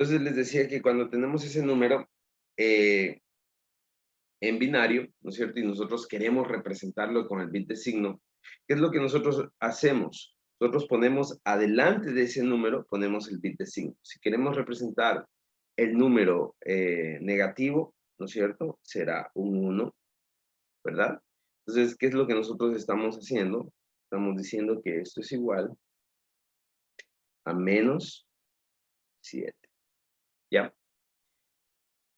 Entonces les decía que cuando tenemos ese número en binario, ¿no es cierto? Y nosotros queremos representarlo con el bit de signo, ¿qué es lo que nosotros hacemos? Nosotros ponemos adelante de ese número, ponemos el bit de signo. Si queremos representar el número negativo, ¿no es cierto? Será un 1, ¿verdad? Entonces, ¿qué es lo que nosotros estamos haciendo? Estamos diciendo que esto es igual a menos 7, ¿ya?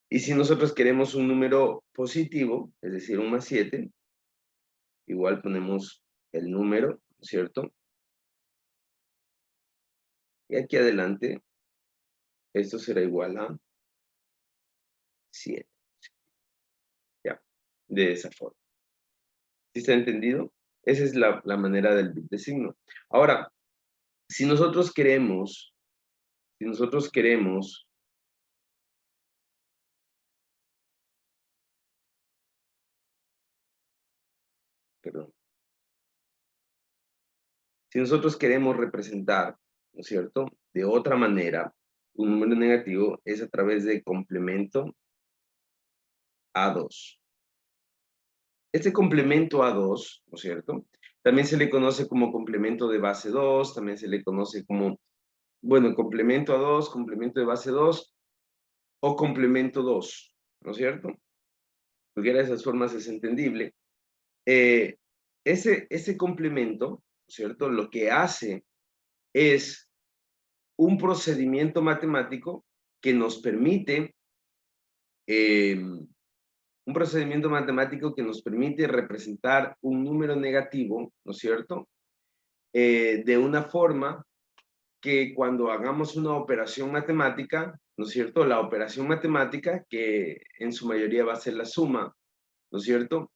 Y si nosotros queremos un número positivo, es decir, un más 7, igual ponemos el número, ¿no es cierto? Y aquí adelante, esto será igual a 7, ¿ya? De esa forma. ¿Sí está entendido? Esa es la manera del bit de signo. Ahora, si nosotros queremos, perdón, si nosotros queremos representar, ¿no es cierto?, de otra manera, un número negativo es a través de complemento A2. Este complemento A2, ¿no es cierto?, también se le conoce como complemento de base 2, también se le conoce como, bueno, complemento A2, complemento de base 2 o complemento 2, ¿no es cierto? Cualquiera de esas formas es entendible. Ese complemento, ¿no es cierto?, lo que hace es un procedimiento matemático que nos permite, representar un número negativo, ¿no es cierto?, de una forma que cuando hagamos una operación matemática, ¿no es cierto?, la operación matemática, que en su mayoría va a ser la suma, ¿no es cierto?,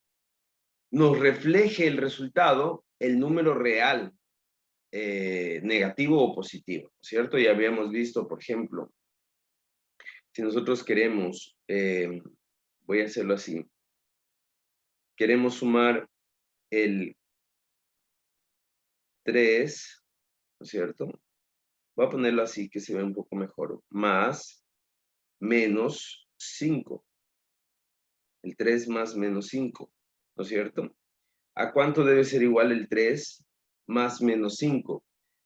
nos refleje el resultado, el número real, negativo o positivo, ¿no es cierto? Ya habíamos visto, por ejemplo, si nosotros queremos, voy a hacerlo así, queremos sumar el 3, ¿no es cierto? Voy a ponerlo así que se ve un poco mejor, más menos 5, el 3 más menos 5, ¿no es cierto? ¿A cuánto debe ser igual el 3 más menos 5?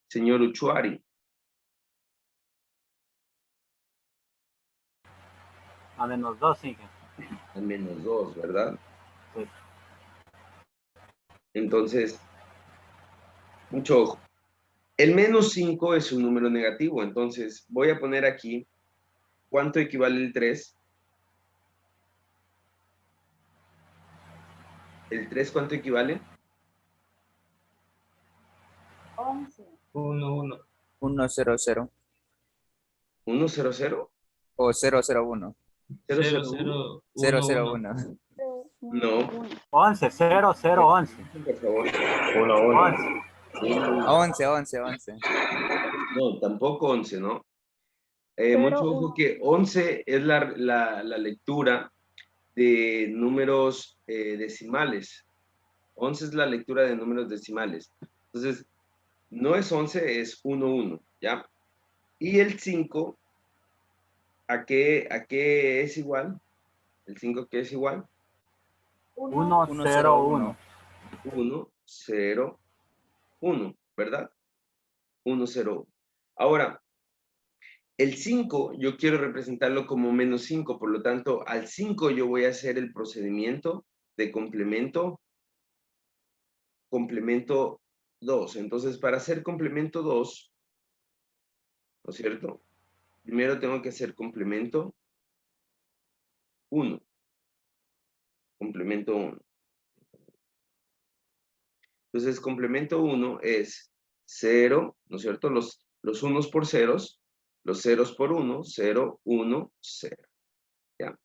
Señor Uchuari. A menos 2, sí. A menos 2, ¿verdad? Sí. Entonces, mucho ojo. El menos 5 es un número negativo, entonces voy a poner aquí, ¿cuánto equivale el 3? ¿El 3 cuánto equivale? 11. 1, 1. 1, 0, 0. ¿1, 0, 0? O 0, 0, 1. 0, 0, 0, 1? 0, 0, 1, 0, 1. 1. No. 11, 0, 0, 11. Por favor. 1, 1. 11. 11, 11, 11. No, tampoco 11, ¿no? 0, Mucho ojo 1. que 11 es la lectura de números decimales. 11 es la lectura de números decimales. Entonces, no es 11, es 1, 1, ¿ya? Y el 5, ¿a qué es igual? ¿El 5 qué es igual? 1, 1, 0, 0, 1. 1. 1, 0, 1, ¿verdad? 1, 0, 1. Ahora, el 5 yo quiero representarlo como menos 5, por lo tanto, al 5 yo voy a hacer el procedimiento de complemento 2. Entonces, para hacer complemento 2, ¿no es cierto? Primero tengo que hacer complemento 1. Complemento 1. Entonces, complemento 1 es 0, ¿no es cierto? Los unos por ceros, los ceros por 1, 0, 1, 0. ¿Ya?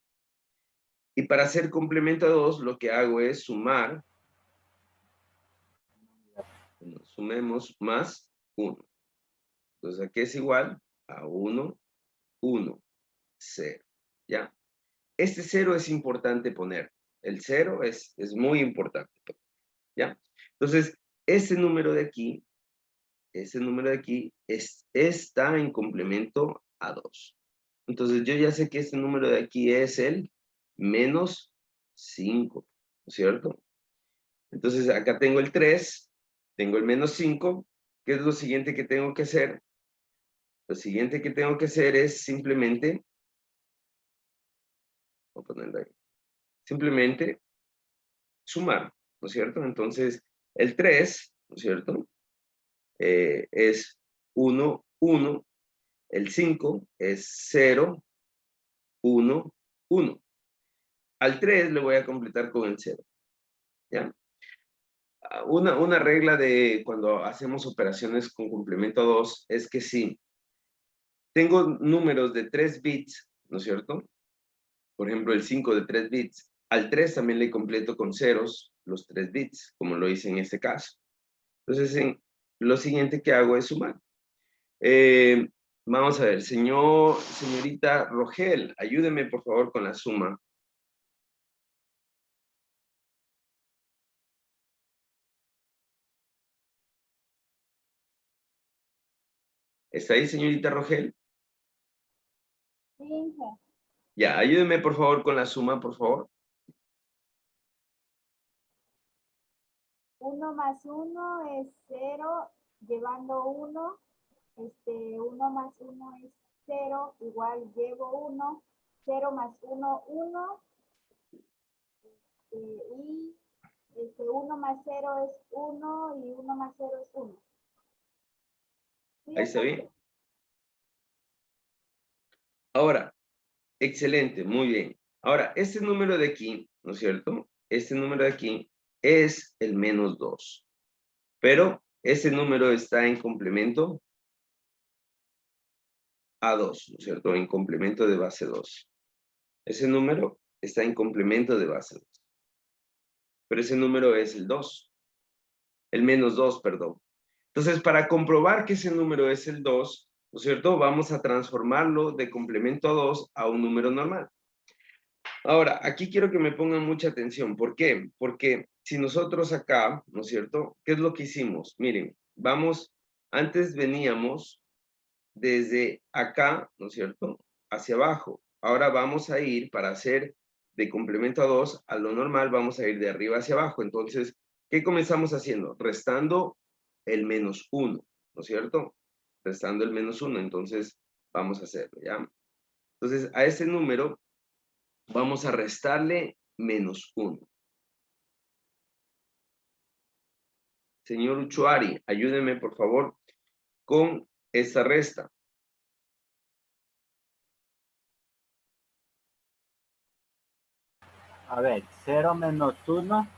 Y para hacer complemento 2, lo que hago es sumar. Bueno, sumemos más 1. Entonces, aquí es igual a 1, 1, 0. ¿Ya? Este 0 es importante poner. El 0 es muy importante. ¿Ya? Entonces, ese número de aquí está en complemento a 2. Entonces yo ya sé que este número de aquí es el menos 5, ¿no es cierto? Entonces acá tengo el 3, tengo el menos 5. ¿Qué es lo siguiente que tengo que hacer? Lo siguiente que tengo que hacer es simplemente, voy a ponerlo ahí, simplemente sumar, ¿no es cierto? Entonces el 3, ¿no es cierto? Es 1, 1. El 5 es 0, 1, 1. Al 3 le voy a completar con el 0, ¿ya? Una regla de cuando hacemos operaciones con complemento 2 es que si tengo números de 3 bits, ¿no es cierto? Por ejemplo, el 5 de 3 bits. Al 3 también le completo con ceros los 3 bits, como lo hice en este caso. Entonces, lo siguiente que hago es sumar. Eh, Vamos a ver, señorita Rogel, ayúdeme por favor con la suma. ¿Está ahí, señorita Rogel? Sí, Inge. Ya, ayúdeme por favor con la suma, por favor. 1 más 1 es 0, llevando 1. 1 más 1 es 0, igual llevo 1. 0 más 1, 1. Y 1 más 0 es 1 y 1 más 0 es 1. ¿Sí Ahí está está? bien. Ahora, excelente, muy bien. Ahora, este número de aquí, ¿no es cierto? Este número de aquí es el menos 2. Pero ese número está en complemento a 2, ¿no es cierto? En complemento de base 2. Ese número está en complemento de base 2. Pero ese número es el 2. El menos 2, perdón. Entonces, para comprobar que ese número es el 2, ¿no es cierto? Vamos a transformarlo de complemento a 2 a un número normal. Ahora, aquí quiero que me pongan mucha atención. ¿Por qué? Porque si nosotros acá, ¿no es cierto? ¿Qué es lo que hicimos? Miren, antes veníamos desde acá, ¿no es cierto? Hacia abajo. Ahora vamos a ir para hacer de complemento a 2 a lo normal, vamos a ir de arriba hacia abajo. Entonces, ¿qué comenzamos haciendo? Restando el menos 1, ¿no es cierto? Restando el menos 1, entonces vamos a hacerlo, ¿ya? Entonces, a ese número vamos a restarle menos 1. Señor Uchuari, ayúdeme por favor con esta resta. A ver, 0 menos 1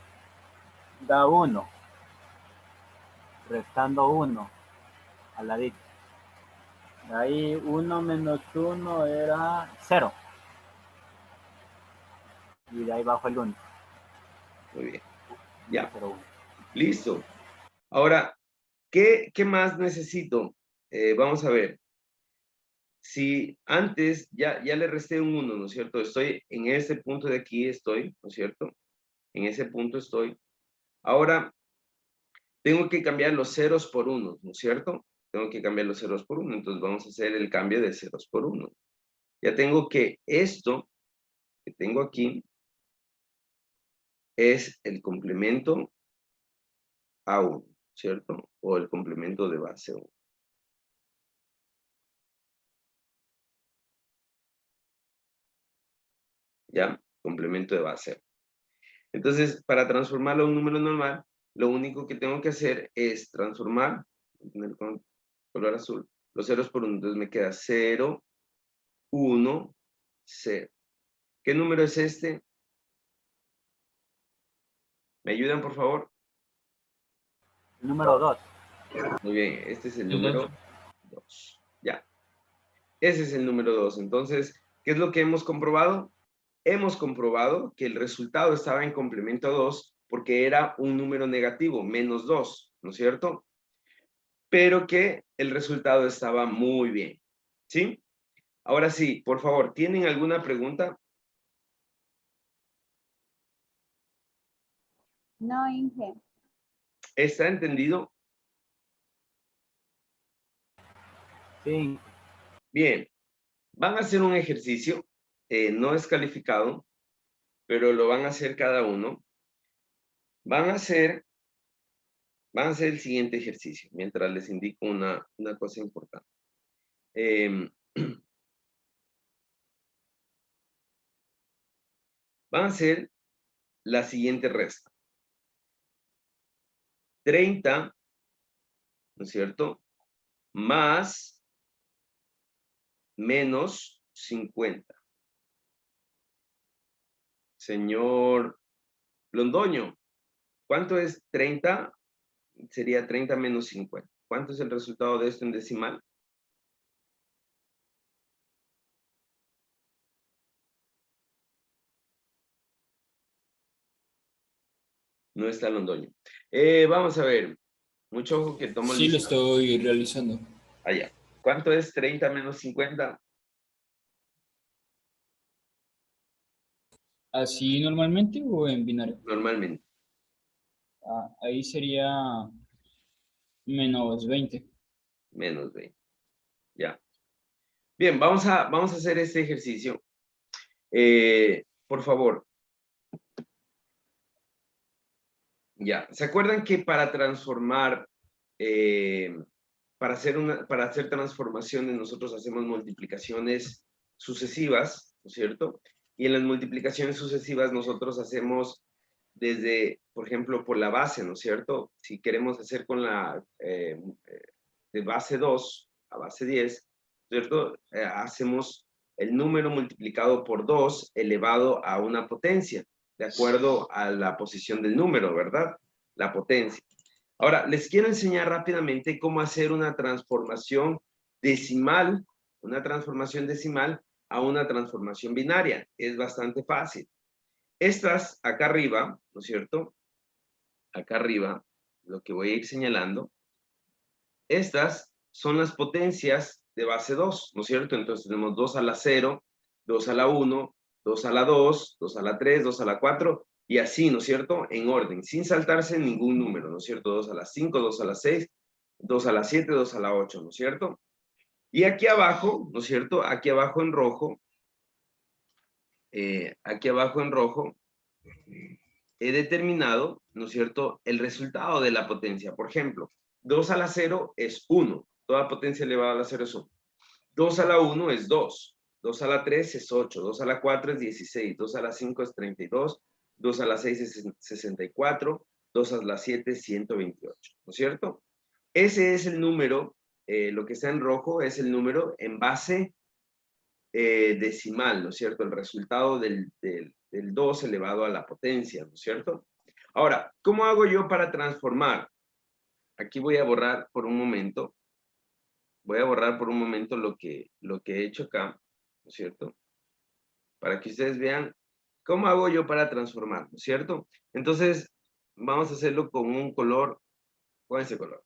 da 1. Restando 1 al ladito. De ahí 1 menos 1 era 0. Y de ahí bajo el 1. Muy bien, ya, 0, 1. listo. Ahora, ¿qué más necesito? Vamos a ver. Si antes ya le resté un 1, ¿no es cierto? Estoy en ese punto de aquí, ¿no es cierto? En ese punto estoy. Ahora, tengo que cambiar los ceros por unos, ¿no es cierto? Tengo que cambiar los ceros por 1, entonces vamos a hacer el cambio de ceros por 1. Ya tengo que esto que tengo aquí es el complemento a 1, ¿cierto? O el complemento de base 1. ¿Ya? Complemento de base 1. Entonces, para transformarlo a un número normal, lo único que tengo que hacer es transformar, con color azul, los ceros por 1. Entonces me queda 0, 1, 0. ¿Qué número es este? ¿Me ayudan, por favor? El número 2. Muy bien, este es el número 2. Ya. Ese es el número 2. Entonces, ¿qué es lo que hemos comprobado? Hemos comprobado que el resultado estaba en complemento a 2 porque era un número negativo, menos 2, ¿no es cierto? Pero que el resultado estaba muy bien, ¿sí? Ahora sí, por favor, ¿tienen alguna pregunta? No, Inge. ¿Está entendido? Sí. Bien. Van a hacer un ejercicio, no es calificado, pero lo van a hacer cada uno. Van a hacer el siguiente ejercicio, mientras les indico una cosa importante. Van a hacer la siguiente resta. 30, ¿no es cierto? Más menos 50. Señor Londoño, ¿cuánto es 30? Sería 30 menos 50. ¿Cuánto es el resultado de esto en decimal? No está Londoño. Vamos a ver. Mucho ojo que tomo el Sí, lo diccionario. estoy realizando. Allá. ¿Cuánto es 30 menos 50? ¿Así normalmente o en binario? Normalmente. Ahí sería menos 20. Menos 20. Ya. Bien, vamos a hacer este ejercicio. Por favor. Ya. ¿Se acuerdan que para transformar, para hacer transformaciones, nosotros hacemos multiplicaciones sucesivas, ¿no es cierto? Y en las multiplicaciones sucesivas nosotros hacemos desde, por ejemplo, por la base, ¿no es cierto? Si queremos hacer con la de base 2 a base 10, ¿cierto? Hacemos el número multiplicado por 2 elevado a una potencia, de acuerdo a la posición del número, ¿verdad? La potencia. Ahora, les quiero enseñar rápidamente cómo hacer una transformación decimal a una transformación binaria. Es bastante fácil. Estas acá arriba, ¿no es cierto? Acá arriba, lo que voy a ir señalando, estas son las potencias de base 2, ¿no es cierto? Entonces tenemos 2 a la 0, 2 a la 1, 2 a la 2, 2 a la 3, 2 a la 4, y así, ¿no es cierto? En orden, sin saltarse ningún número, ¿no es cierto? 2 a la 5, 2 a la 6, 2 a la 7, 2 a la 8, ¿no es cierto? Y aquí abajo, ¿no es cierto? Aquí abajo en rojo, he determinado, ¿no es cierto?, el resultado de la potencia. Por ejemplo, 2 a la 0 es 1. Toda potencia elevada a la 0 es 1. 2 a la 1 es 2. 2 a la 3 es 8. 2 a la 4 es 16. 2 a la 5 es 32. 2 a la 6 es 64. 2 a la 7 es 128. ¿No es cierto? Ese es el número, lo que está en rojo es el número en base decimal, ¿no es cierto? El resultado del 2 elevado a la potencia, ¿no es cierto? Ahora, ¿cómo hago yo para transformar? Aquí voy a borrar por un momento. Voy a borrar por un momento lo que he hecho acá, ¿no es cierto? Para que ustedes vean cómo hago yo para transformar, ¿no es cierto? Entonces, vamos a hacerlo con un color, con ese color.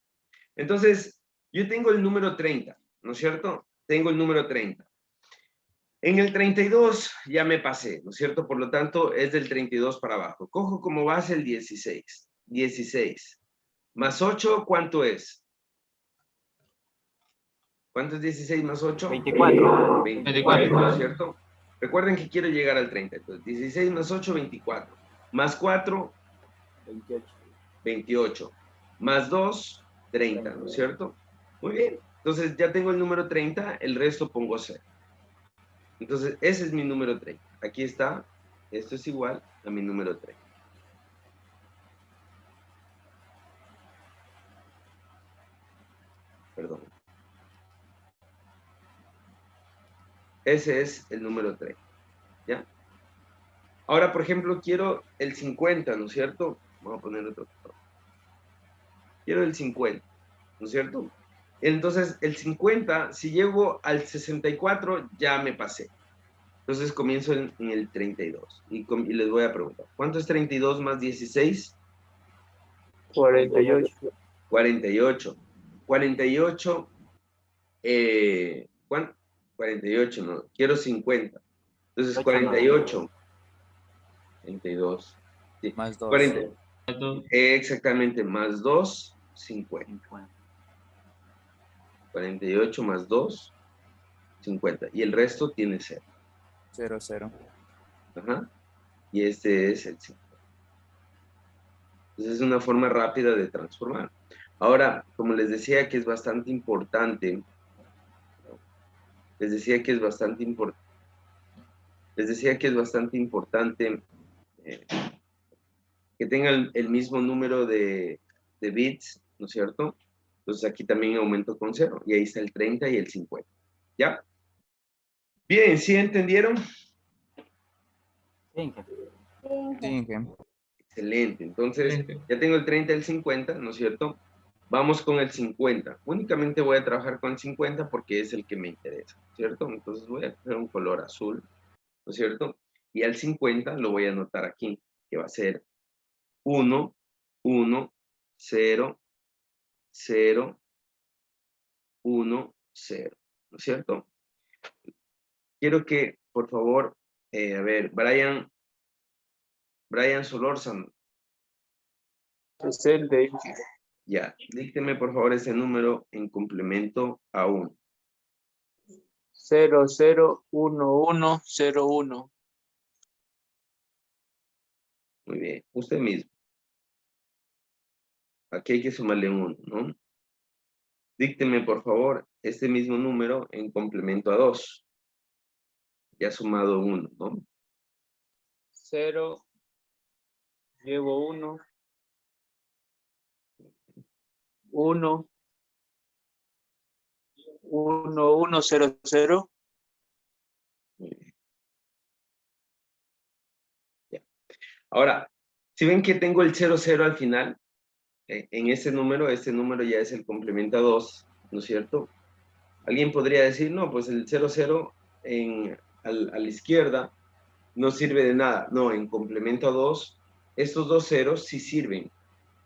Entonces, yo tengo el número 30, ¿no es cierto? Tengo el número 30. En el 32 ya me pasé, ¿no es cierto? Por lo tanto, es del 32 para abajo. Cojo como base el 16. 16. Más 8, ¿cuánto es? ¿Cuánto es 16 más 8? 24. 24, ¿no es cierto? Recuerden que quiero llegar al 30. Entonces, 16 más 8, 24. Más 4, 28. 28. Más 2, 30, ¿no es cierto? Muy bien. Entonces, ya tengo el número 30, el resto pongo 0. Entonces, ese es mi número 30. Aquí está. Esto es igual a mi número 30. Perdón. Ese es el número 30. ¿Ya? Ahora, por ejemplo, quiero el 50, ¿no es cierto? Vamos a poner otro. Quiero el 50, ¿no es cierto? Entonces, el 50, si llego al 64, ya me pasé. Entonces, comienzo en el 32. Y les voy a preguntar, ¿cuánto es 32 más 16? 48. 48. 48, ¿cuánto? 48, no, quiero 50. Entonces, 48. 32. Sí. Más 2. 40. Exactamente, más 2, 50. 48 más 2, 50. Y el resto tiene 0. 0, 0. Ajá. Y este es el 50. Entonces es una forma rápida de transformar. Ahora, como les decía que es bastante importante, que tengan el mismo número de bits, ¿no es cierto? Entonces aquí también aumento con 0. Y ahí está el 30 y el 50. ¿Ya? Bien, ¿sí entendieron? Sí, jefe. Sí, jefe. Excelente. Entonces, ya tengo el 30 y el 50, ¿no es cierto? Vamos con el 50. Únicamente voy a trabajar con el 50 porque es el que me interesa, ¿cierto? Entonces voy a coger un color azul, ¿no es cierto? Y al 50 lo voy a anotar aquí, que va a ser 1, 1, 0, 0, 1, 0, ¿no es cierto? Quiero que, por favor, a ver, Brian Solórzano, Presente. ya, dícteme por favor ese número en complemento a 1. 001101. Muy bien, usted mismo. Aquí hay que sumarle 1, ¿no? Dícteme por favor este mismo número en complemento a 2. Ya sumado 1, ¿no? 0. Llevo 1. 1. 1, 1, 0, 0. Muy bien. Ya. Ahora, si ven que tengo el 0, 0 al final, en este número ya es el complemento a 2, ¿no es cierto? Alguien podría decir, no, pues el 0, 0 a la izquierda no sirve de nada. No, en complemento a 2, estos dos ceros sí sirven,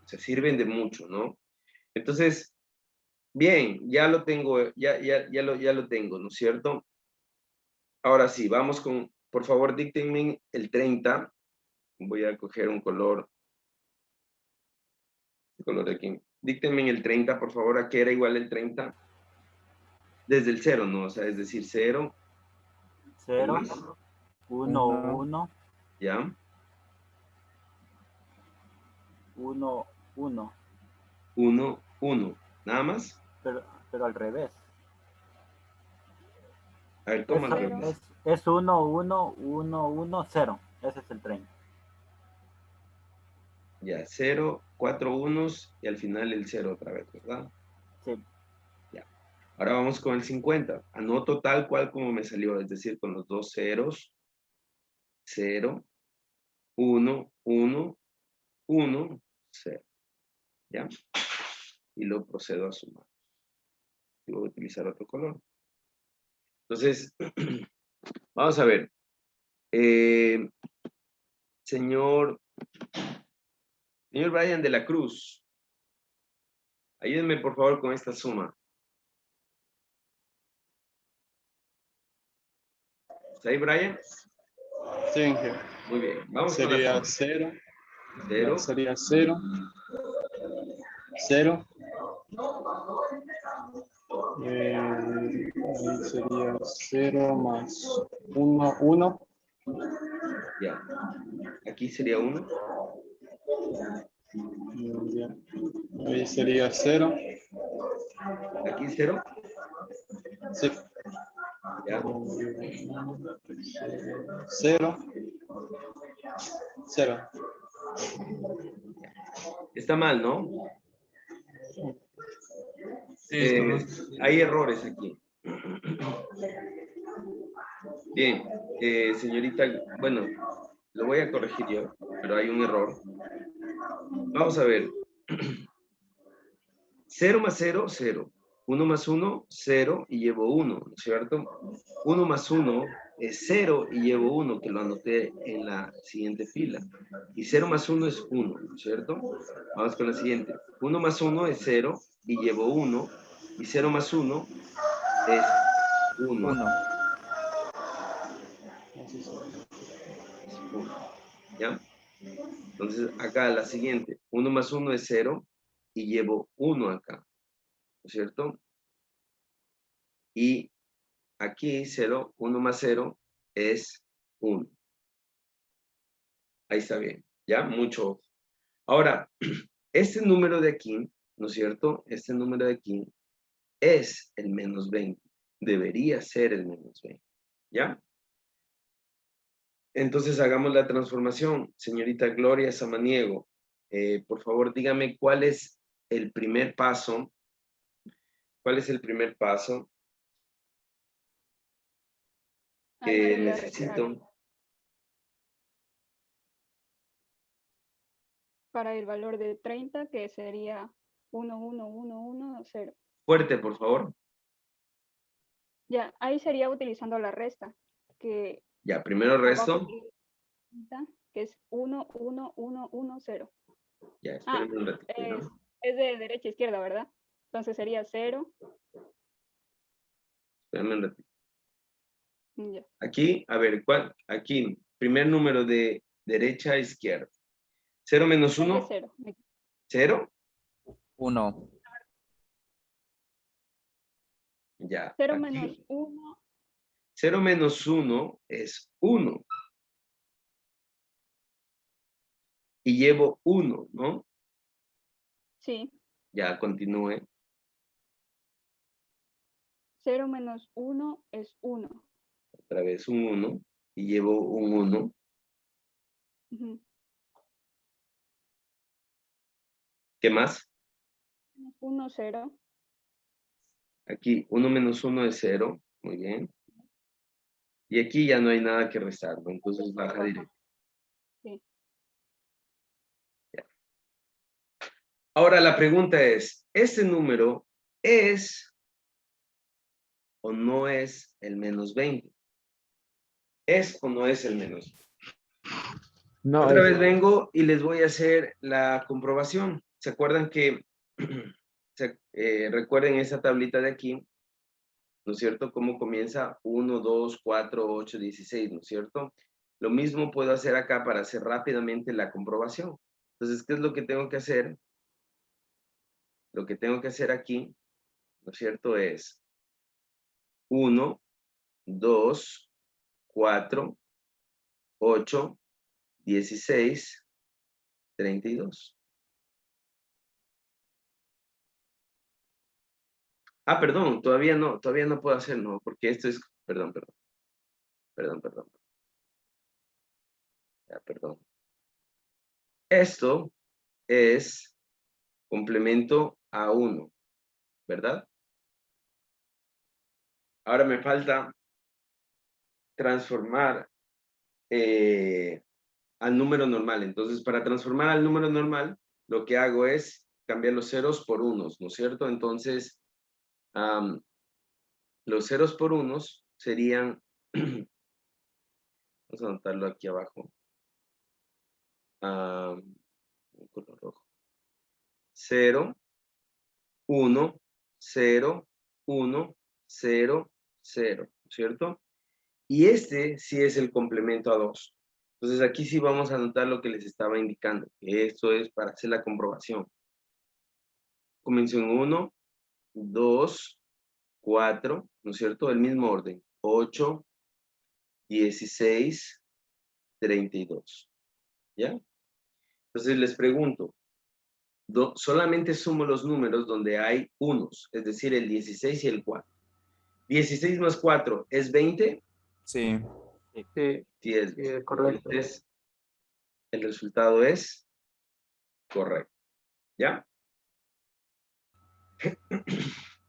o sea, sirven de mucho, ¿no? Entonces, bien, ya lo tengo, ya lo tengo, ¿no es cierto? Ahora sí, vamos con, por favor, díctenme el 30. Voy a coger un color de aquí. Díctenme el 30, por favor. ¿A qué era igual el 30? Desde el 0, ¿no? O sea, es decir, 0. 0, 1, 1. 1, ¿Ya? 1, 1. 1, 1. ¿Nada más? Pero al revés. A ver, ¿cómo al Cero. revés? Es 1, 1, 1, 1, 0. Ese es el 30. Ya, 0, 4 unos y al final el 0 otra vez, ¿verdad? Sí. Ya. Ahora vamos con el 50. Anoto tal cual como me salió, es decir, con los dos ceros. 0, 1, 1, 1, 0. ¿Ya? Y lo procedo a sumar. Y voy a utilizar otro color. Entonces, vamos a ver. Señor Brian de la Cruz, ayúdenme por favor con esta suma. ¿Está ahí, Brian? Sí, jefe. Muy bien. Vamos con Sería la suma. 0. 0. Sería 0. 0. Ahí sería 0 más 1, 1. Ya. Aquí sería 1. Ahí sería 0. Aquí 0. Sí. Ya. 0. 0. Está mal, ¿no? Sí, está mal. Hay errores aquí. Bien. Señorita, bueno, lo voy a corregir yo, pero hay un error. Vamos a ver. 0 más 0, 0. 1 más 1, 0 y llevo 1, ¿no es cierto? 1 más 1 es 0 y llevo 1, que lo anoté en la siguiente fila. Y 0 más 1 es 1, ¿no es cierto? Vamos con la siguiente. 1 más 1 es 0 y llevo 1. Y 0 más 1 es 1. 1. Es 1. ¿Ya? Entonces, acá la siguiente. 1 más 1 es 0 y llevo 1 acá, ¿no es cierto? Y aquí 0, 1 más 0 es 1. Ahí está bien, ¿ya? Mucho ojo. Ahora, este número de aquí, ¿no es cierto? Este número de aquí es el menos 20. Debería ser el menos 20, ¿ya? Entonces hagamos la transformación. Señorita Gloria Samaniego, por favor dígame cuál es el primer paso. ¿Cuál es el primer paso que necesito? Para el valor de 30, que sería 1, 1, 1, 1, 0. Fuerte, por favor. Ya, ahí sería utilizando la resta, que Ya, primero resto. que es 1, 1, 1, 1, 0. Ya, espérenme un ratito, ¿no? Es de derecha a izquierda, ¿verdad? Entonces sería 0. Espérenme un ratito. Ya. Aquí, a ver, ¿cuál? Aquí, primer número de derecha a izquierda. 0 menos 1. 0. 0. 1. Ya. 0 aquí. menos 1. 0 menos 1 es 1. Y llevo 1, ¿no? Sí. Ya, continúe. 0 menos 1 es 1. Otra vez un 1. Y llevo un 1. ¿Qué más? 1, 0. Aquí, 1 menos 1 es 0. Muy bien. Y aquí ya no hay nada que restar, ¿no? Entonces baja directo. Sí. Ya. Ahora la pregunta es, ¿este número es o no es el menos 20? ¿Es o no es el menos 20? No, Otra vez vengo y les voy a hacer la comprobación. ¿Se acuerdan que, recuerden esa tablita de aquí, ¿no es cierto? ¿Cómo comienza? 1, 2, 4, 8, 16, ¿no es cierto? Lo mismo puedo hacer acá para hacer rápidamente la comprobación. Entonces, ¿qué es lo que tengo que hacer? Lo que tengo que hacer aquí, ¿no es cierto? Es 1, 2, 4, 8, 16, 32. Ah, perdón, todavía no puedo hacer, no, porque esto es, perdón. Ya, perdón. Esto es complemento a 1, ¿verdad? Ahora me falta transformar al número normal. Entonces, para transformar al número normal, lo que hago es cambiar los ceros por unos, ¿no es cierto? Entonces, los ceros por unos serían, vamos a anotarlo aquí abajo, un color rojo. 0, 1, 0, 1, 0, 0, ¿cierto? Y este sí es el complemento a 2. Entonces aquí sí vamos a anotar lo que les estaba indicando, que esto es para hacer la comprobación. Comienzo en 1, 2, 4, ¿no es cierto? El mismo orden. 8, 16, 32. ¿Ya? Entonces les pregunto, solamente sumo los números donde hay unos, es decir, el 16 y el 4. 16 más 4 es 20. Sí. Sí, Sí, es correcto. Entonces, el resultado es correcto. ¿Ya?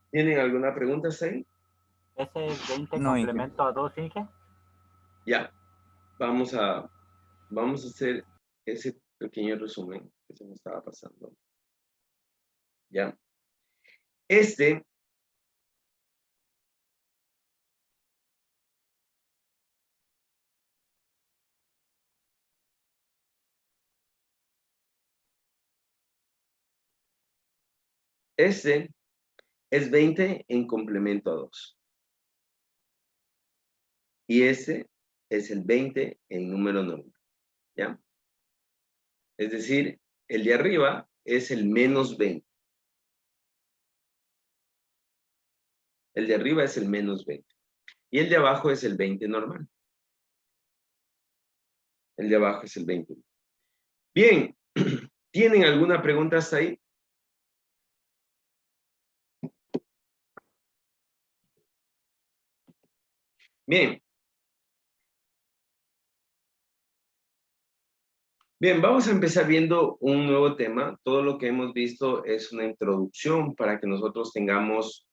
¿Tienen alguna pregunta, Zane? Ese es 20 No, Inge. complemento a 2, Inge. Ya. Vamos a hacer ese pequeño resumen que se me estaba pasando. ¿Ya? Este es 20 en complemento a 2. Y este es el 20 en número normal. ¿Ya? Es decir, el de arriba es el menos 20. El de arriba es el menos 20. Y el de abajo es el 20 normal. El de abajo es el 20. Bien, ¿tienen alguna pregunta hasta ahí? Bien. Bien, vamos a empezar viendo un nuevo tema. Todo lo que hemos visto es una introducción para que nosotros tengamos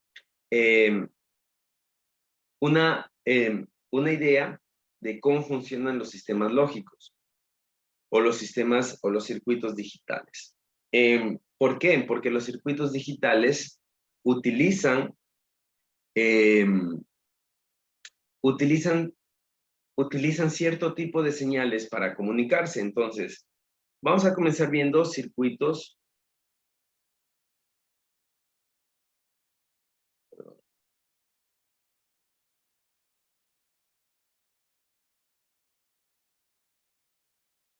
una idea de cómo funcionan los sistemas lógicos o los sistemas o los circuitos digitales. ¿Por qué? Porque los circuitos digitales utilizan cierto tipo de señales para comunicarse. Entonces, vamos a comenzar viendo circuitos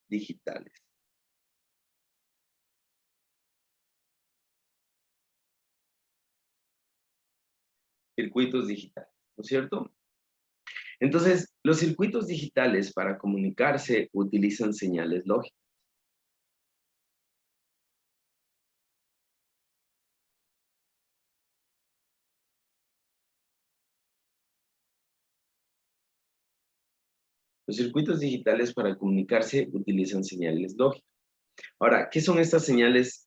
digitales. Circuitos digitales, ¿no es cierto? Entonces, los circuitos digitales para comunicarse utilizan señales lógicas. Los circuitos digitales para comunicarse utilizan señales lógicas. Ahora, ¿qué son estas señales?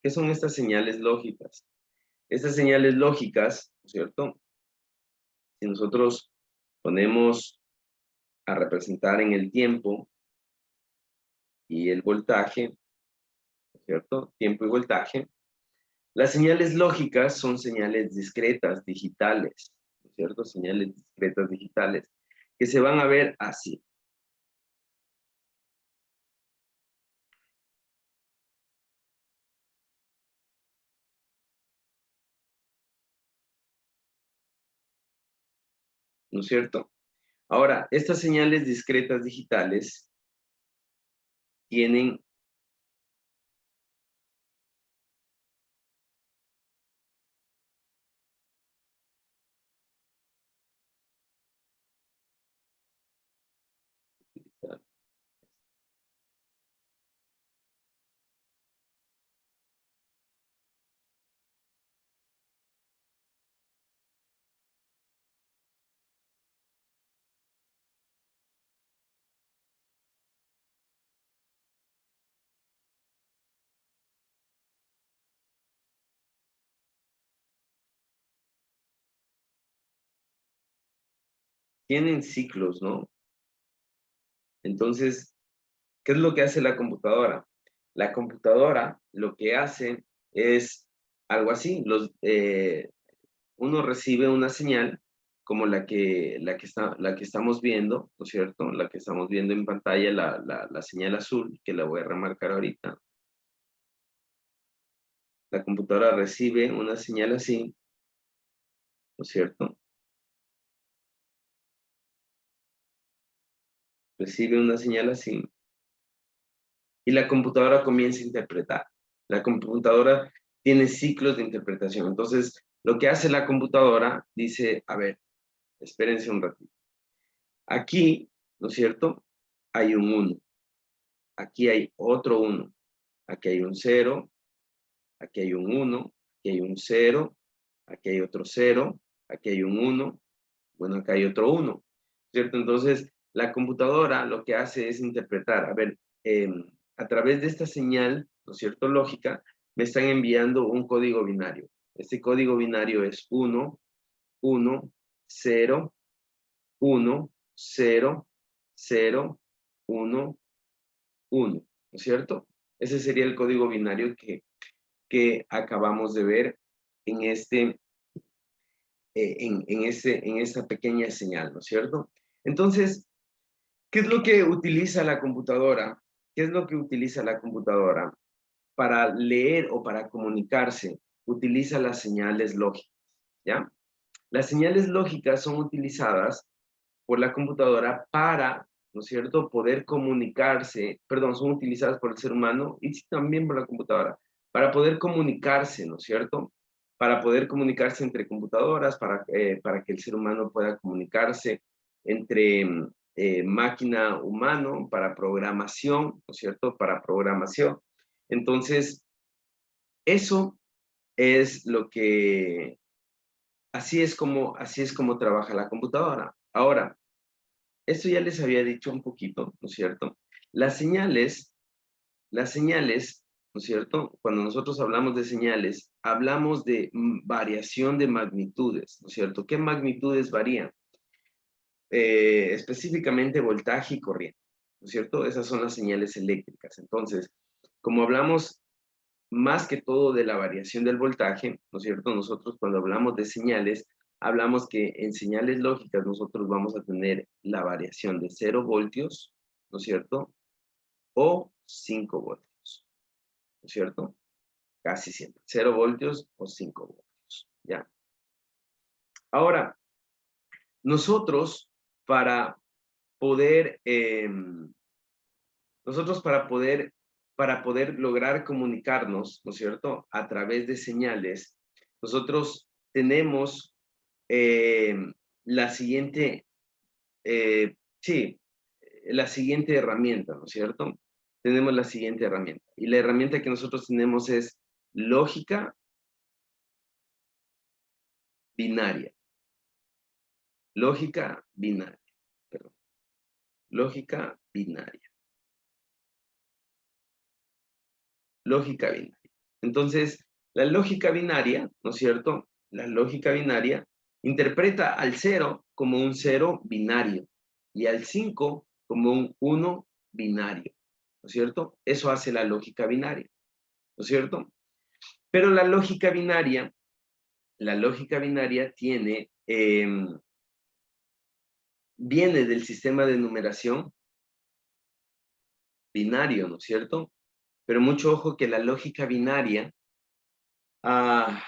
¿Qué son estas señales lógicas? Estas señales lógicas, ¿no es cierto? Si nosotros ponemos a representar en el tiempo y el voltaje, ¿no es cierto? Tiempo y voltaje. Las señales lógicas son señales discretas, digitales, ¿no es cierto? Señales discretas, digitales, que se van a ver así. ¿No es cierto? Ahora, estas señales discretas digitales tienen ciclos, ¿no? Entonces, ¿qué es lo que hace la computadora? La computadora lo que hace es algo así. Uno recibe una señal como la que estamos viendo, ¿no es cierto? La que estamos viendo en pantalla, la señal azul, que la voy a remarcar ahorita. La computadora recibe una señal así, ¿no es cierto? Recibe una señal así. Y la computadora comienza a interpretar. La computadora tiene ciclos de interpretación. Entonces, lo que hace la computadora dice, a ver, espérense un ratito. Aquí, ¿no es cierto? Hay un 1. Aquí hay otro 1. Aquí hay un 0. Aquí hay un 1. Aquí hay un 0. Aquí hay otro 0. Aquí hay un 1. Bueno, acá hay otro 1. ¿Cierto? Entonces, la computadora lo que hace es interpretar. A ver, a través de esta señal, ¿no es cierto? Lógica, me están enviando un código binario. Este código binario es 1, 1, 0, 1, 0, 0, 1, 1, ¿no es cierto? Ese sería el código binario que acabamos de ver en esta pequeña señal, ¿no es cierto? Entonces, ¿qué es lo que utiliza la computadora? ¿Qué es lo que utiliza la computadora? Para leer o para comunicarse, utiliza las señales lógicas, ¿ya? Las señales lógicas son utilizadas por la computadora para, ¿no es cierto?, poder comunicarse, perdón, son utilizadas por el ser humano y sí, también por la computadora, para poder comunicarse, ¿no es cierto?, para poder comunicarse entre computadoras, para que el ser humano pueda comunicarse entre máquina humano, para programación, ¿no es cierto? Para programación. Entonces, eso es lo que, así es como trabaja la computadora. Ahora, esto ya les había dicho un poquito, ¿no es cierto? Las señales, ¿no es cierto? Cuando nosotros hablamos de señales, hablamos de variación de magnitudes, ¿no es cierto? ¿Qué magnitudes varían? Específicamente voltaje y corriente, ¿no es cierto? Esas son las señales eléctricas. Entonces, como hablamos más que todo de la variación del voltaje, ¿no es cierto? Nosotros cuando hablamos de señales, hablamos que en señales lógicas nosotros vamos a tener la variación de 0 voltios, ¿no es cierto? O 5 voltios, ¿no es cierto? Casi siempre, 0 voltios o 5 voltios, ¿ya? Ahora, nosotros para poder, para poder lograr comunicarnos, ¿no es cierto? A través de señales, nosotros tenemos la siguiente, la siguiente herramienta, ¿no es cierto? Tenemos la siguiente herramienta. Y la herramienta que nosotros tenemos es lógica binaria. Lógica binaria. Perdón. Lógica binaria. Lógica binaria. Entonces, la lógica binaria, ¿no es cierto? La lógica binaria interpreta al 0 como un 0 binario y al 5 como un 1 binario, ¿no es cierto? Eso hace la lógica binaria, ¿no es cierto? Pero la lógica binaria tiene, viene del sistema de numeración binario, ¿no es cierto? Pero mucho ojo que la lógica binaria va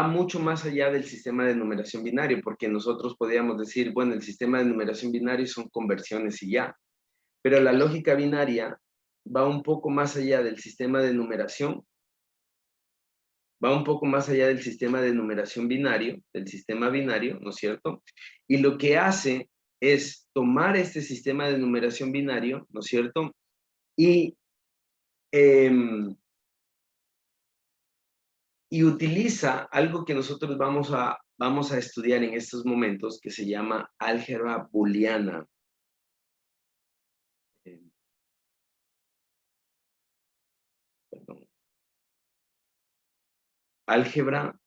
mucho más allá del sistema de numeración binario, porque nosotros podríamos decir, bueno, el sistema de numeración binario son conversiones y ya, pero la lógica binaria va un poco más allá del sistema de numeración, va un poco más allá del sistema de numeración binario, del sistema binario, ¿no es cierto? Y lo que hace es tomar este sistema de numeración binario, ¿no es cierto? Y utiliza algo que nosotros vamos a estudiar en estos momentos, que se llama álgebra booleana. Perdón. Álgebra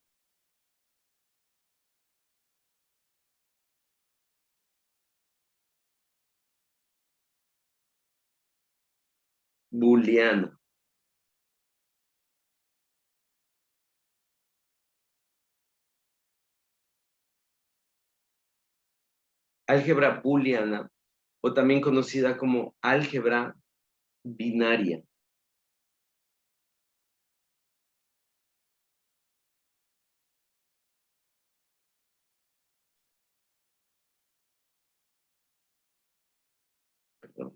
booleana. Álgebra booleana, o también conocida como álgebra binaria. Perdón.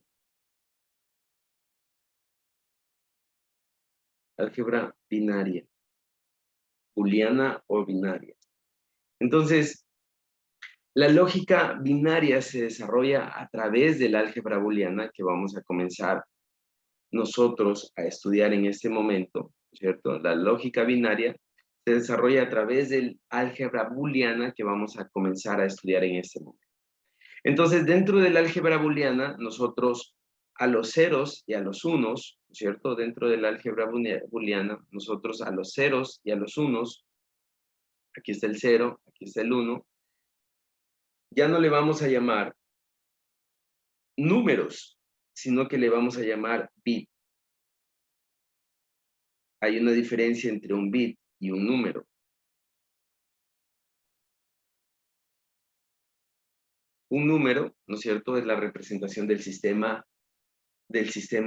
Álgebra binaria. Booleana o binaria. Entonces, la lógica binaria se desarrolla a través del álgebra booleana, que vamos a comenzar nosotros a estudiar en este momento, ¿cierto? La lógica binaria se desarrolla a través del álgebra booleana que vamos a comenzar a estudiar en este momento. Entonces, dentro del álgebra booleana, nosotros a los ceros y a los unos, ¿cierto? Dentro del álgebra booleana, nosotros a los ceros y a los unos, aquí está el 0, aquí está el 1, ya no le vamos a llamar números, sino que le vamos a llamar bit. Hay una diferencia entre un bit y un número. Un número, ¿no es cierto?, es la representación del sistema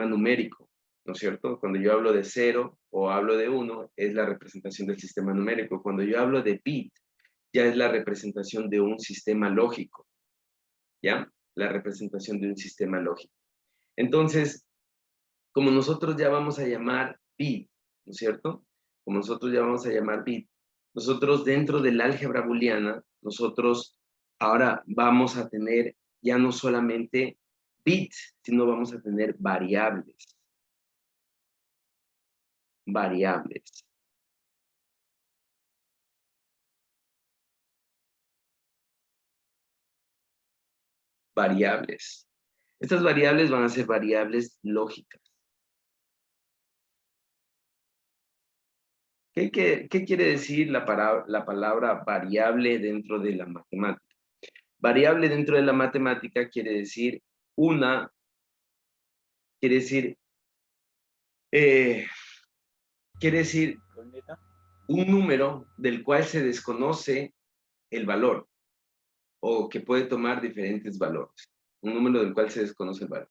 numérico, ¿no es cierto? Cuando yo hablo de 0 o hablo de 1, es la representación del sistema numérico. Cuando yo hablo de bit, ya es la representación de un sistema lógico, ¿ya? La representación de un sistema lógico. Entonces, como nosotros ya vamos a llamar bit, ¿no es cierto? como nosotros ya vamos a llamar bit, nosotros dentro del álgebra booleana, nosotros ahora vamos a tener ya no solamente bits, sino vamos a tener variables. Variables. Variables. Estas variables van a ser variables lógicas. ¿Qué quiere decir la palabra variable dentro de la matemática? Variable dentro de la matemática quiere decir un número del cual se desconoce el valor o que puede tomar diferentes valores. Un número del cual se desconoce el valor.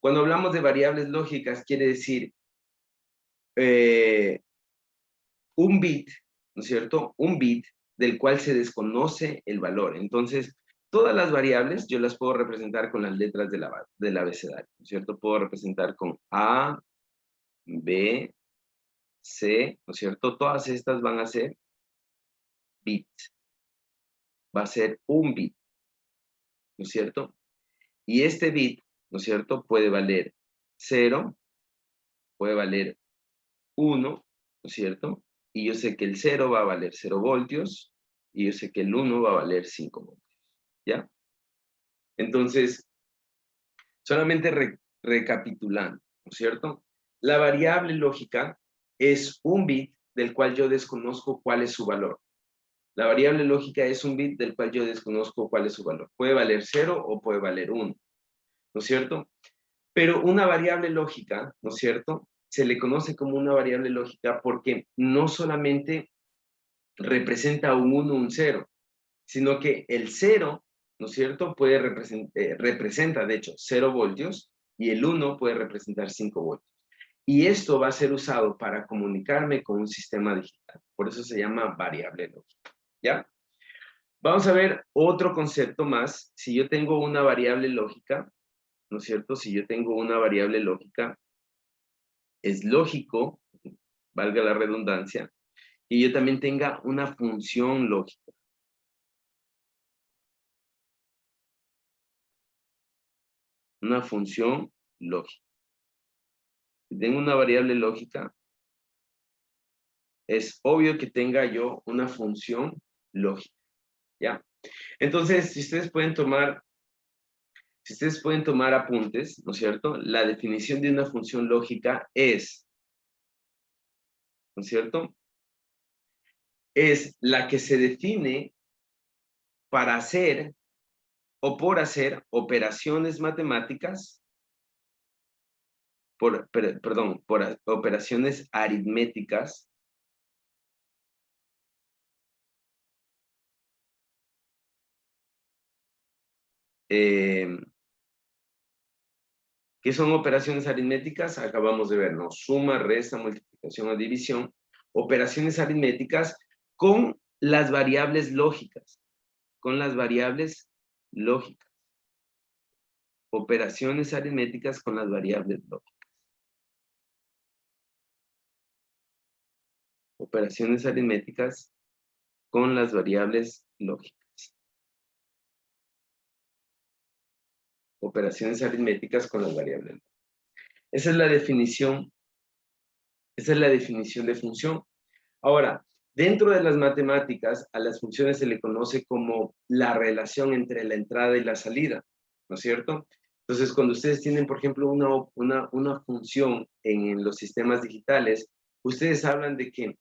Cuando hablamos de variables lógicas quiere decir un bit, ¿no es cierto? Un bit del cual se desconoce el valor. Entonces, todas las variables yo las puedo representar con las letras del abecedario, ¿no es cierto? Puedo representar con A, B, C, ¿no es cierto? Todas estas van a ser bits. Va a ser un bit, ¿no es cierto? Y este bit, ¿no es cierto? Puede valer 0, puede valer 1, ¿no es cierto? Y yo sé que el 0 va a valer 0 voltios, y yo sé que el 1 va a valer 5 voltios, ¿ya? Entonces, solamente recapitulando, ¿no es cierto? La variable lógica es un bit del cual yo desconozco cuál es su valor. La variable lógica es un bit del cual yo desconozco cuál es su valor. Puede valer 0 o puede valer 1, ¿no es cierto? Pero una variable lógica, ¿no es cierto? Se le conoce como una variable lógica porque no solamente representa un 1, un 0, sino que el 0, ¿no es cierto? Representa, de hecho, 0 voltios y el 1 puede representar 5 voltios. Y esto va a ser usado para comunicarme con un sistema digital. Por eso se llama variable lógica, ¿ya? Vamos a ver otro concepto más. Si yo tengo una variable lógica, ¿no es cierto? Si yo tengo una variable lógica, es lógico, valga la redundancia, que yo también tenga una función lógica. Una función lógica. Si tengo una variable lógica, es obvio que tenga yo una función lógica, ¿ya? Entonces, si ustedes pueden tomar apuntes, ¿no es cierto? La definición de una función lógica es, ¿no es cierto? Es la que se define para hacer o por hacer operaciones matemáticas, por operaciones aritméticas ¿qué son operaciones aritméticas? Acabamos de ver, ¿no? Suma, resta, multiplicación o división. Operaciones aritméticas con las variables lógicas. Con las variables lógicas. Operaciones aritméticas con las variables lógicas. Operaciones aritméticas con las variables lógicas. Operaciones aritméticas con las variables lógicas. Esa es la definición. Esa es la definición de función. Ahora, dentro de las matemáticas, a las funciones se le conoce como la relación entre la entrada y la salida, ¿no es cierto? Entonces, cuando ustedes tienen, por ejemplo, una función en los sistemas digitales, ustedes hablan de que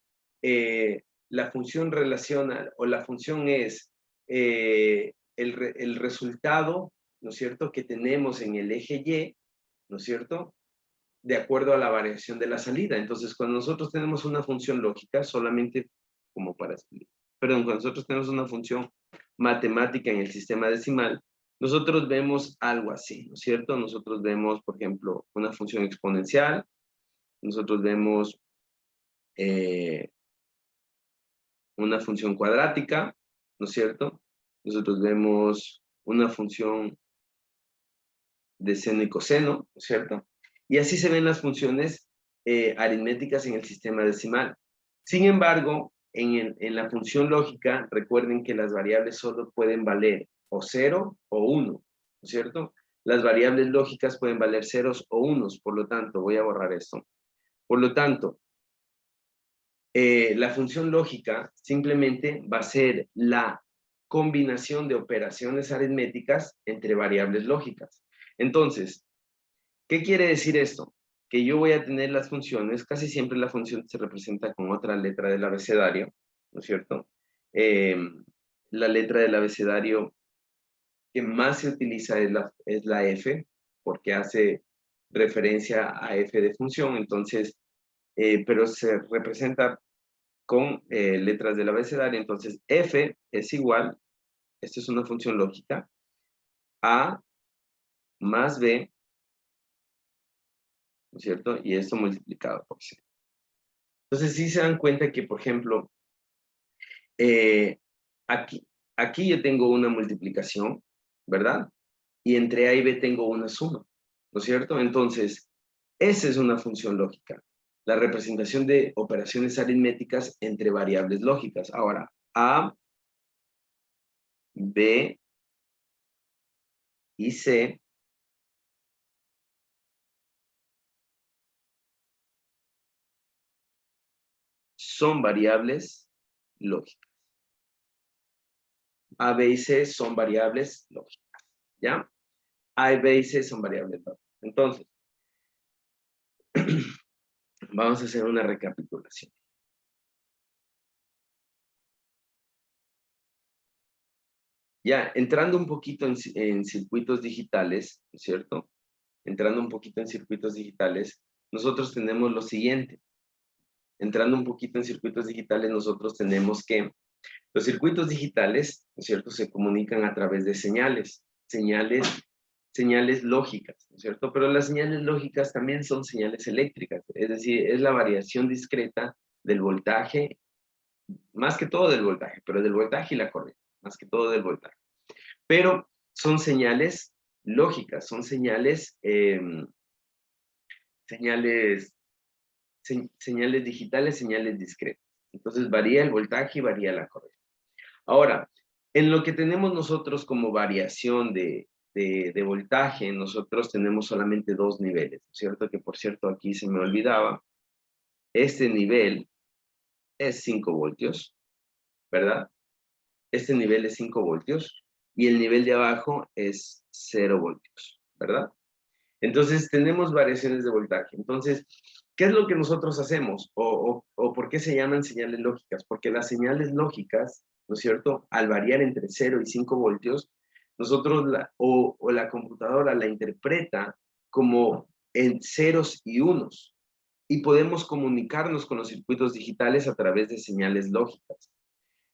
la función relaciona, o la función es el resultado, ¿no es cierto?, que tenemos en el eje Y, ¿no es cierto?, de acuerdo a la variación de la salida. Entonces, cuando nosotros tenemos una función lógica, solamente como para explicar, perdón, cuando nosotros tenemos una función matemática en el sistema decimal, nosotros vemos algo así, ¿no es cierto? Nosotros vemos, por ejemplo, una función exponencial, nosotros vemos una función cuadrática, ¿no es cierto? Nosotros vemos una función de seno y coseno, ¿no es cierto? Y así se ven las funciones aritméticas en el sistema decimal. Sin embargo, en la función lógica, recuerden que las variables solo pueden valer o 0 o 1, ¿no es cierto? Las variables lógicas pueden valer ceros o unos, por lo tanto, voy a borrar esto. Por lo tanto, la función lógica simplemente va a ser la combinación de operaciones aritméticas entre variables lógicas. Entonces, ¿qué quiere decir esto? Que yo voy a tener las funciones, casi siempre la función se representa con otra letra del abecedario, ¿no es cierto? La letra del abecedario que más se utiliza es la F, porque hace referencia a F de función, entonces, pero se representa con letras del abecedario, entonces F es igual, esto es una función lógica, A más B, ¿no es cierto? Y esto multiplicado por C. Entonces, sí se dan cuenta que, por ejemplo, aquí yo tengo una multiplicación, ¿verdad? Y entre A y B tengo una suma, ¿no es cierto? Entonces, esa es una función lógica, la representación de operaciones aritméticas entre variables lógicas. Ahora, A, B y C son variables lógicas. A, B y C son variables lógicas, ¿ya? A, B y C son variables lógicas. Entonces, vamos a hacer una recapitulación. Ya, entrando un poquito en circuitos digitales, ¿no es cierto? Entrando un poquito en circuitos digitales, nosotros tenemos lo siguiente. Entrando un poquito en circuitos digitales, nosotros tenemos que los circuitos digitales, ¿no es cierto?, se comunican a través de señales lógicas, ¿no es cierto? Pero las señales lógicas también son señales eléctricas, es decir, es la variación discreta del voltaje, más que todo del voltaje, pero del voltaje y la corriente, más que todo del voltaje. Pero son señales lógicas, son señales digitales, señales discretas. Entonces varía el voltaje y varía la corriente. Ahora, en lo que tenemos nosotros como variación de voltaje, nosotros tenemos solamente dos niveles, ¿cierto? Que por cierto aquí se me olvidaba. Este nivel es 5 voltios, ¿verdad? Este nivel es 5 voltios y el nivel de abajo es 0 voltios, ¿verdad? Entonces tenemos variaciones de voltaje. Entonces, ¿qué es lo que nosotros hacemos? ¿O por qué se llaman señales lógicas? Porque las señales lógicas, ¿no es cierto?, al variar entre 0 y 5 voltios, nosotros la computadora la interpreta como en ceros y unos. Y podemos comunicarnos con los circuitos digitales a través de señales lógicas.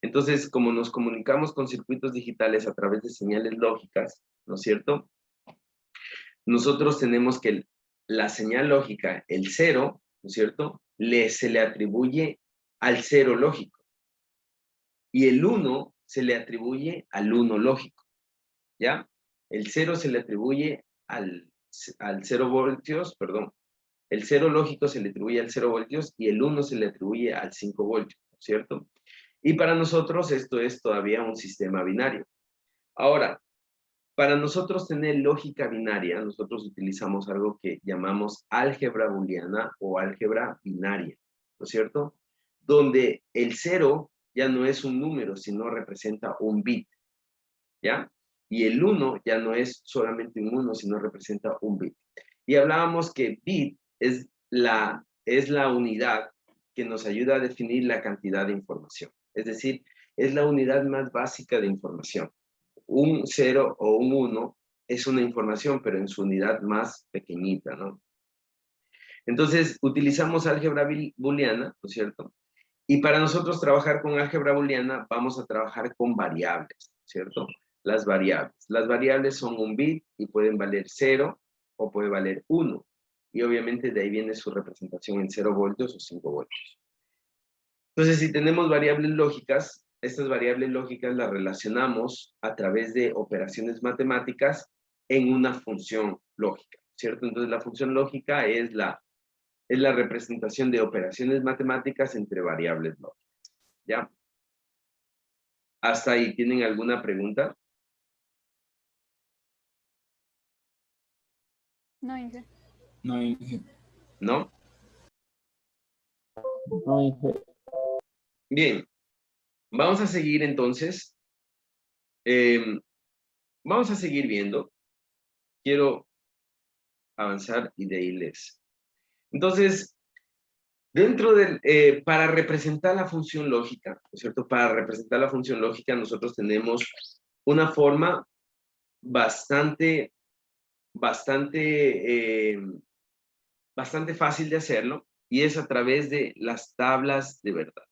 Entonces, como nos comunicamos con circuitos digitales a través de señales lógicas, ¿no es cierto?, nosotros tenemos que la señal lógica, el 0, ¿no es cierto?, se le atribuye al 0 lógico. Y el 1 se le atribuye al 1 lógico, ¿ya? El 0 se le atribuye al 0 voltios, perdón. El 0 lógico se le atribuye al 0 voltios y el 1 se le atribuye al 5 voltios, ¿no es cierto? Y para nosotros esto es todavía un sistema binario. Ahora, para nosotros tener lógica binaria, nosotros utilizamos algo que llamamos álgebra booleana o álgebra binaria, ¿no es cierto? Donde el 0 ya no es un número, sino representa un bit, ¿ya? Y el 1 ya no es solamente un 1, sino representa un bit. Y hablábamos que bit es la unidad que nos ayuda a definir la cantidad de información. Es decir, es la unidad más básica de información. Un 0 o un 1 es una información, pero en su unidad más pequeñita, ¿no? Entonces, utilizamos álgebra booleana, ¿no es cierto? Y para nosotros trabajar con álgebra booleana, vamos a trabajar con variables, ¿cierto? Las variables son un bit y pueden valer 0 o puede valer 1. Y obviamente de ahí viene su representación en 0 voltios o 5 voltios. Entonces, si tenemos variables lógicas, estas variables lógicas las relacionamos a través de operaciones matemáticas en una función lógica, ¿cierto? Entonces, la función lógica es es la representación de operaciones matemáticas entre variables lógicas. ¿Ya? ¿Hasta ahí tienen alguna pregunta? No, Inge. No, Inge. ¿No? No, Inge. Bien. Vamos a seguir entonces. Vamos a seguir viendo. Quiero avanzar y de ahí les. Entonces, dentro del, para representar la función lógica, ¿no es cierto? Para representar la función lógica nosotros tenemos una forma bastante fácil de hacerlo y es a través de las tablas de verdad.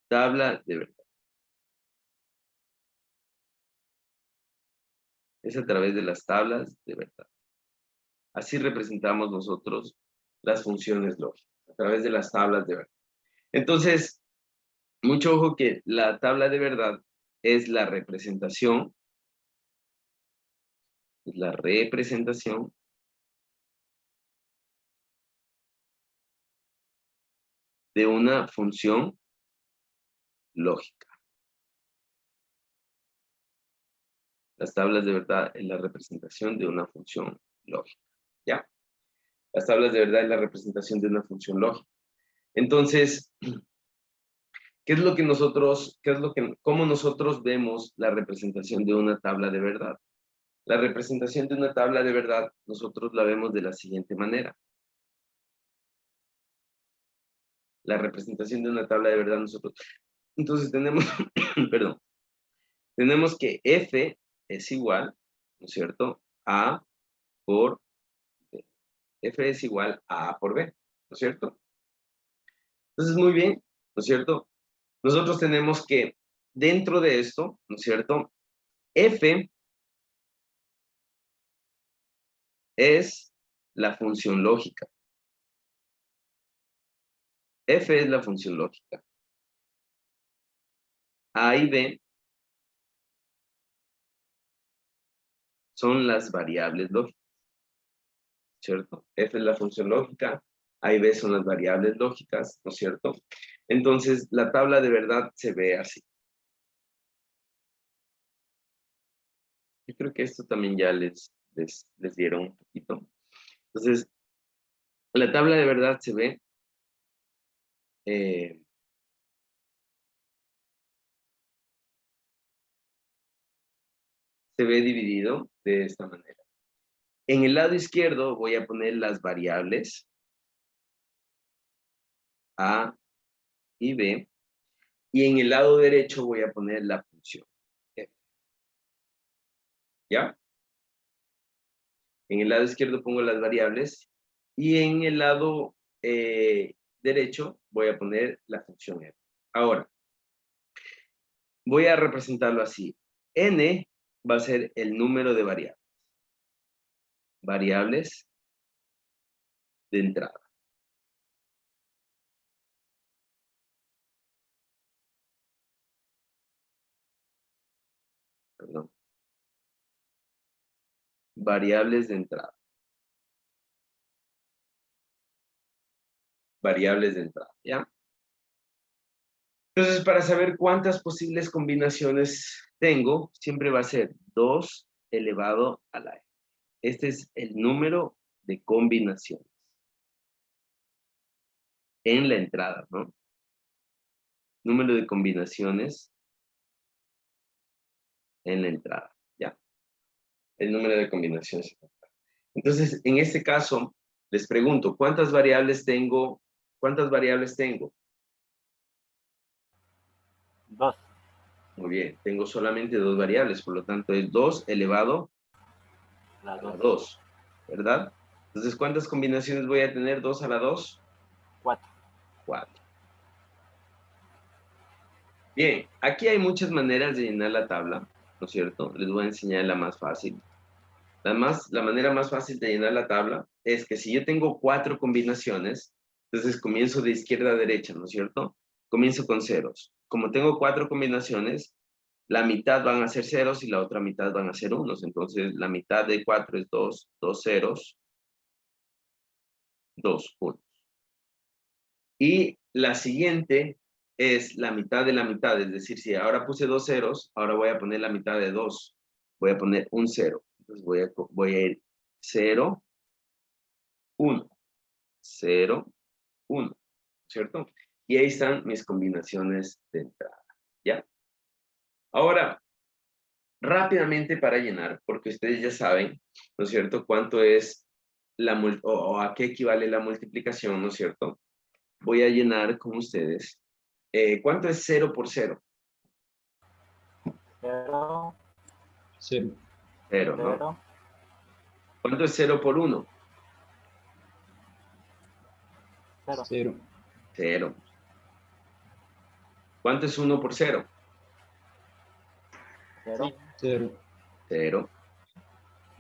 Tabla de verdad. Es a través de las tablas de verdad. Así representamos nosotros las funciones lógicas, a través de las tablas de verdad. Entonces, mucho ojo que la tabla de verdad es la representación de una función lógica. Las tablas de verdad es la representación de una función lógica. ¿Ya? Las tablas de verdad es la representación de una función lógica. Entonces, cómo nosotros vemos la representación de una tabla de verdad? La representación de una tabla de verdad, nosotros la vemos de la siguiente manera. La representación de una tabla de verdad, entonces tenemos, perdón, tenemos que F es igual, ¿no es cierto?, A por B. F es igual a por B, ¿no es cierto? Entonces, muy bien, ¿no es cierto? Nosotros tenemos que, dentro de esto, ¿no es cierto?, F es la función lógica. F es la función lógica. A y B son las variables lógicas, ¿cierto? F es la función lógica, A y B son las variables lógicas, ¿no es cierto? Entonces, la tabla de verdad se ve así. Yo creo que esto también ya les dieron un poquito. Entonces, la tabla de verdad se ve dividido de esta manera. En el lado izquierdo voy a poner las variables A y B, y en el lado derecho voy a poner la función F. ¿Ya? En el lado izquierdo pongo las variables, y en el lado derecho voy a poner la función F. Ahora, voy a representarlo así. N va a ser el número de variables. Variables de entrada. Perdón. Variables de entrada. Variables de entrada, ¿ya? Entonces, para saber cuántas posibles combinaciones tengo, siempre va a ser 2 elevado a la F. Este es el número de combinaciones en la entrada, ¿no? Número de combinaciones en la entrada, ¿ya? El número de combinaciones en la entrada. Entonces, en este caso, les pregunto, ¿cuántas variables tengo? ¿Cuántas variables tengo? 2. Muy bien, tengo solamente 2 variables, por lo tanto es 2 elevado La a la 2. 2, ¿verdad? Entonces, ¿cuántas combinaciones voy a tener? 2 a la 2. 4. 4. Bien, aquí hay muchas maneras de llenar la tabla, ¿no es cierto? Les voy a enseñar la más fácil. La manera más fácil de llenar la tabla es que si yo tengo 4 combinaciones, entonces comienzo de izquierda a derecha, ¿no es cierto? Comienzo con ceros. como tengo 4 combinaciones, la mitad van a ser ceros y la otra mitad van a ser unos. Entonces, la mitad de 4 es 2, 2 ceros, 2 unos. Y la siguiente es la mitad de la mitad. Es decir, si ahora puse 2 ceros, ahora voy a poner la mitad de 2. Voy a poner un 0. Entonces, voy a ir 0, 1, 0, 1. ¿Cierto? Y ahí están mis combinaciones de entrada. ¿Ya? Ahora, rápidamente para llenar, porque ustedes ya saben, ¿no es cierto?, cuánto es o a qué equivale la multiplicación, ¿no es cierto? Voy a llenar con ustedes. ¿Cuánto es 0 por 0? 0, 0. 0, ¿no? 0, ¿Cuánto es 0 por 1? 0, 0. 0. ¿Cuánto es 1 por 0? 0 0. 0.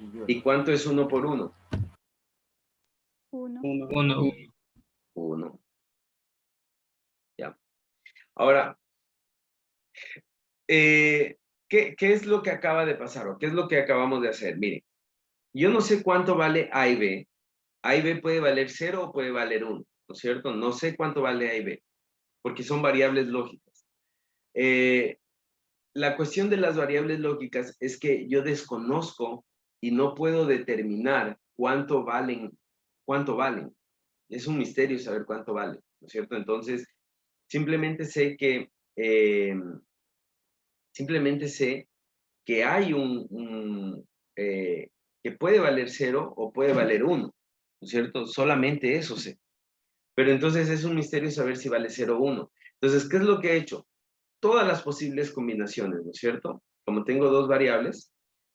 y 1. ¿Y cuánto es 1 por 1? 1. 1. 1. 1. Ya. Ahora, ¿qué es lo que acaba de pasar o qué es lo que acabamos de hacer? Miren, yo no sé cuánto vale A y B. A y B puede valer 0 o puede valer 1, ¿no es cierto? No sé cuánto vale A y B, porque son variables lógicas. La cuestión de las variables lógicas es que yo desconozco y no puedo determinar cuánto valen. Es un misterio saber cuánto vale, ¿no es cierto? Entonces, simplemente sé que hay que puede valer 0 o puede valer 1, ¿no es cierto? Solamente eso sé. Pero entonces es un misterio saber si vale 0 o 1. Entonces, ¿qué es lo que he hecho? Todas las posibles combinaciones, ¿no es cierto? Como tengo dos variables,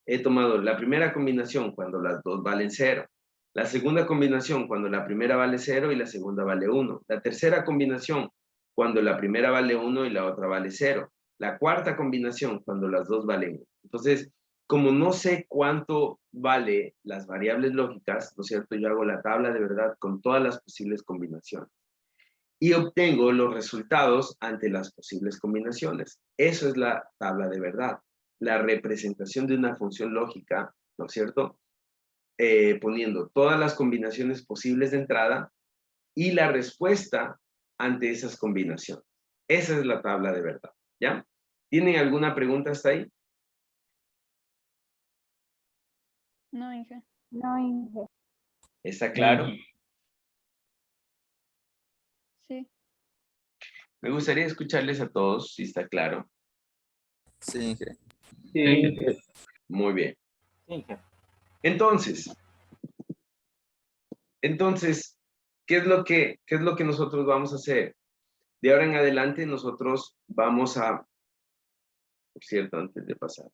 he tomado la primera combinación cuando las dos valen 0, la segunda combinación cuando la primera vale 0 y la segunda vale 1, la tercera combinación cuando la primera vale 1 y la otra vale 0, la cuarta combinación cuando las dos valen 1. Entonces, como no sé cuánto vale las variables lógicas, ¿no es cierto? Yo hago la tabla de verdad con todas las posibles combinaciones y obtengo los resultados ante las posibles combinaciones. Eso es la tabla de verdad, la representación de una función lógica, ¿no es cierto? Poniendo todas las combinaciones posibles de entrada y la respuesta ante esas combinaciones. Esa es la tabla de verdad, ¿ya? ¿Tienen alguna pregunta hasta ahí? No, Inge. No, Inge. ¿Está claro? Sí. Me gustaría escucharles a todos, si está claro. Sí, Inge. Sí. Muy bien. Sí, jefe. Entonces, ¿qué es lo que nosotros vamos a hacer? De ahora en adelante nosotros vamos a, por cierto, antes de pasar.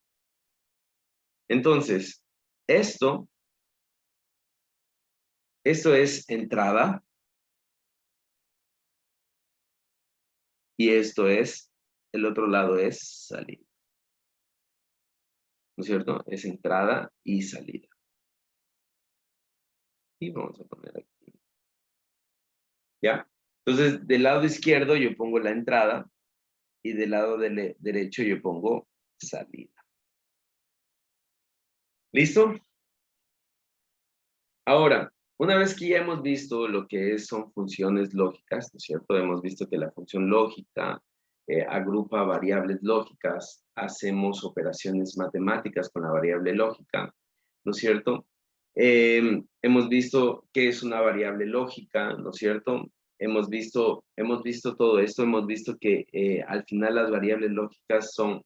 Entonces, esto es entrada y esto es, el otro lado es salida. ¿No es cierto? Es entrada y salida. Y vamos a poner aquí. ¿Ya? Entonces, del lado izquierdo yo pongo la entrada y del lado derecho yo pongo salida. ¿Listo? Ahora, una vez que ya hemos visto lo que son funciones lógicas, ¿no es cierto? Hemos visto que la función lógica agrupa variables lógicas, hacemos operaciones matemáticas con la variable lógica, ¿no es cierto? Hemos visto qué es una variable lógica, ¿no es cierto? Hemos visto todo esto, hemos visto que al final las variables lógicas son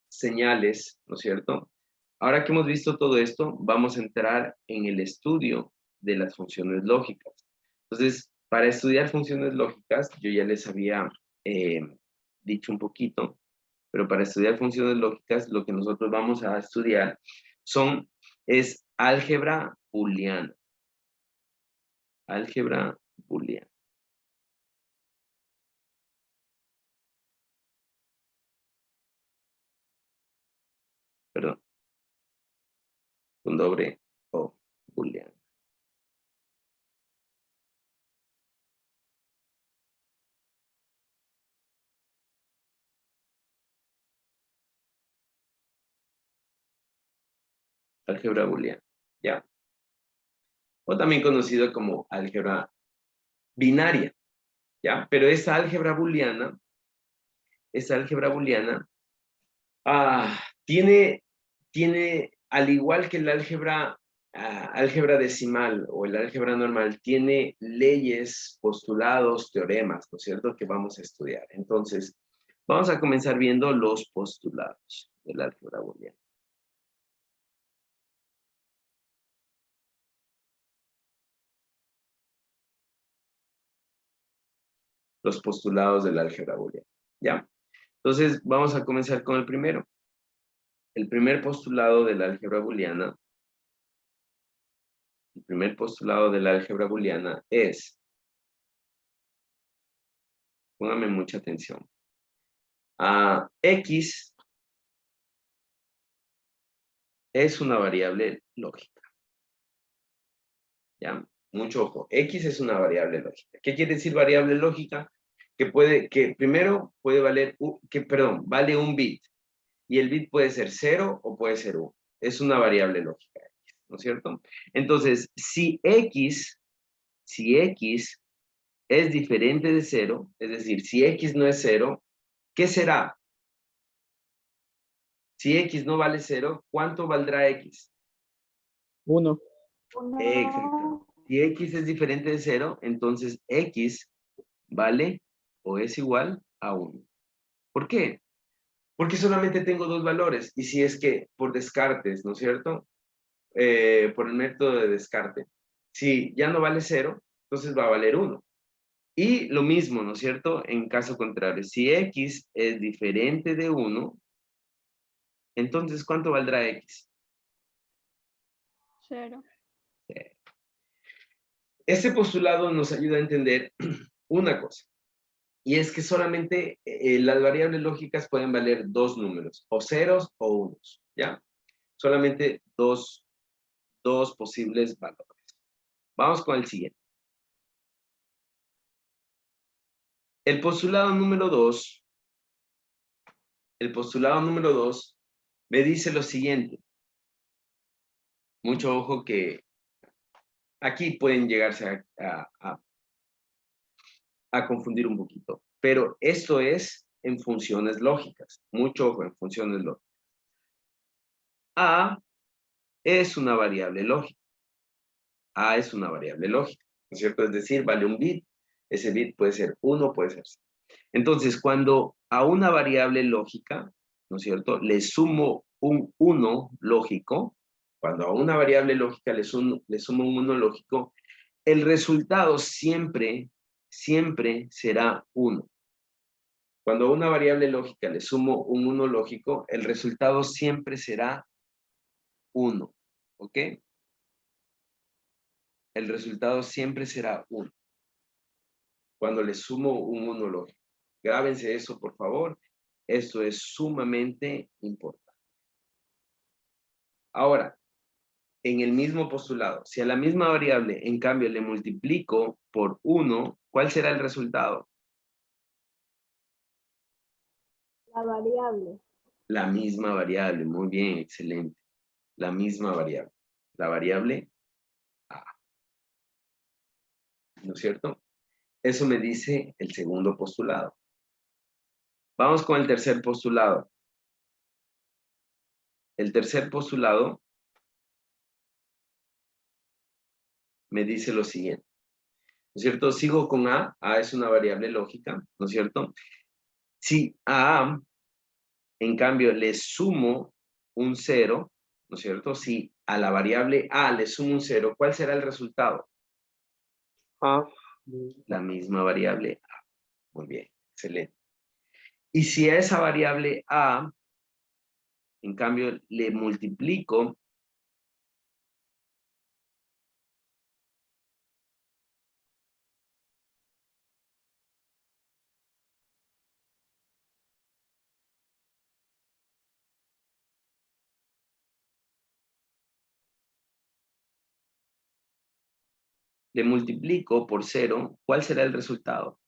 señales, ¿no es cierto? Ahora que hemos visto todo esto, vamos a entrar en el estudio de las funciones lógicas. Entonces, para estudiar funciones lógicas, yo ya les había dicho un poquito, pero para estudiar funciones lógicas, lo que nosotros vamos a estudiar es álgebra booleana. Álgebra booleana. Perdón. Con doble O, booleana. Álgebra booleana, ¿ya? O también conocido como álgebra binaria, ¿ya? Pero esta álgebra booleana, tiene, al igual que el álgebra decimal o el álgebra normal, tiene leyes, postulados, teoremas, ¿no es cierto?, que vamos a estudiar. Entonces, vamos a comenzar viendo los postulados del álgebra booleana. Los postulados del álgebra booleana, ¿ya? Entonces, vamos a comenzar con el primero. El primer postulado de la álgebra booleana, es, póngame mucha atención, X es una variable lógica, ¿ya? Mucho ojo, X es una variable lógica. ¿Qué quiere decir variable lógica? Que primero puede valer, vale un bit, y el bit puede ser 0 o puede ser 1. Es una variable lógica, ¿no es cierto? Entonces, si X es diferente de 0, es decir, si X no es 0, ¿qué será? Si X no vale 0, ¿cuánto valdrá X? 1. Exacto. Si X es diferente de 0, entonces X vale o es igual a 1. ¿Por qué? Porque solamente tengo dos valores. Y si es que por descartes, ¿no es cierto? Por el método de descarte. Si ya no vale 0, entonces va a valer 1. Y lo mismo, ¿no es cierto? En caso contrario, si X es diferente de 1, entonces ¿cuánto valdrá X? 0. Este postulado nos ayuda a entender una cosa, y es que solamente las variables lógicas pueden valer dos números, o ceros o unos, ¿ya? Solamente dos posibles valores. Vamos con el siguiente. El postulado número 2 me dice lo siguiente. Mucho ojo que aquí pueden llegarse a confundir un poquito, pero esto es en funciones lógicas. Mucho ojo en funciones lógicas. A es una variable lógica. A es una variable lógica, ¿no es cierto? Es decir, vale un bit. Ese bit puede ser 1, puede ser 0. Entonces, cuando a una variable lógica, ¿no es cierto?, le sumo un 1 lógico, cuando a una variable lógica le sumo un 1 lógico, el resultado siempre será 1. Cuando a una variable lógica le sumo un 1 lógico, el resultado siempre será 1. ¿Ok? El resultado siempre será 1. Cuando le sumo un 1 lógico. Grábense eso, por favor. Esto es sumamente importante. Ahora, en el mismo postulado, si a la misma variable, en cambio, le multiplico por 1, ¿cuál será el resultado? La variable. La misma variable, muy bien, excelente. La misma variable. La variable A. ¿No es cierto? Eso me dice el segundo postulado. Vamos con el tercer postulado. El tercer postulado me dice lo siguiente. ¿No es cierto? Sigo con A. A es una variable lógica, ¿no es cierto? Si a A, en cambio, le sumo un 0, ¿no es cierto? Si a la variable A le sumo un 0, ¿cuál será el resultado? A. La misma variable A. Muy bien, excelente. Y si a esa variable A, en cambio, le multiplico por 0, ¿cuál será el resultado?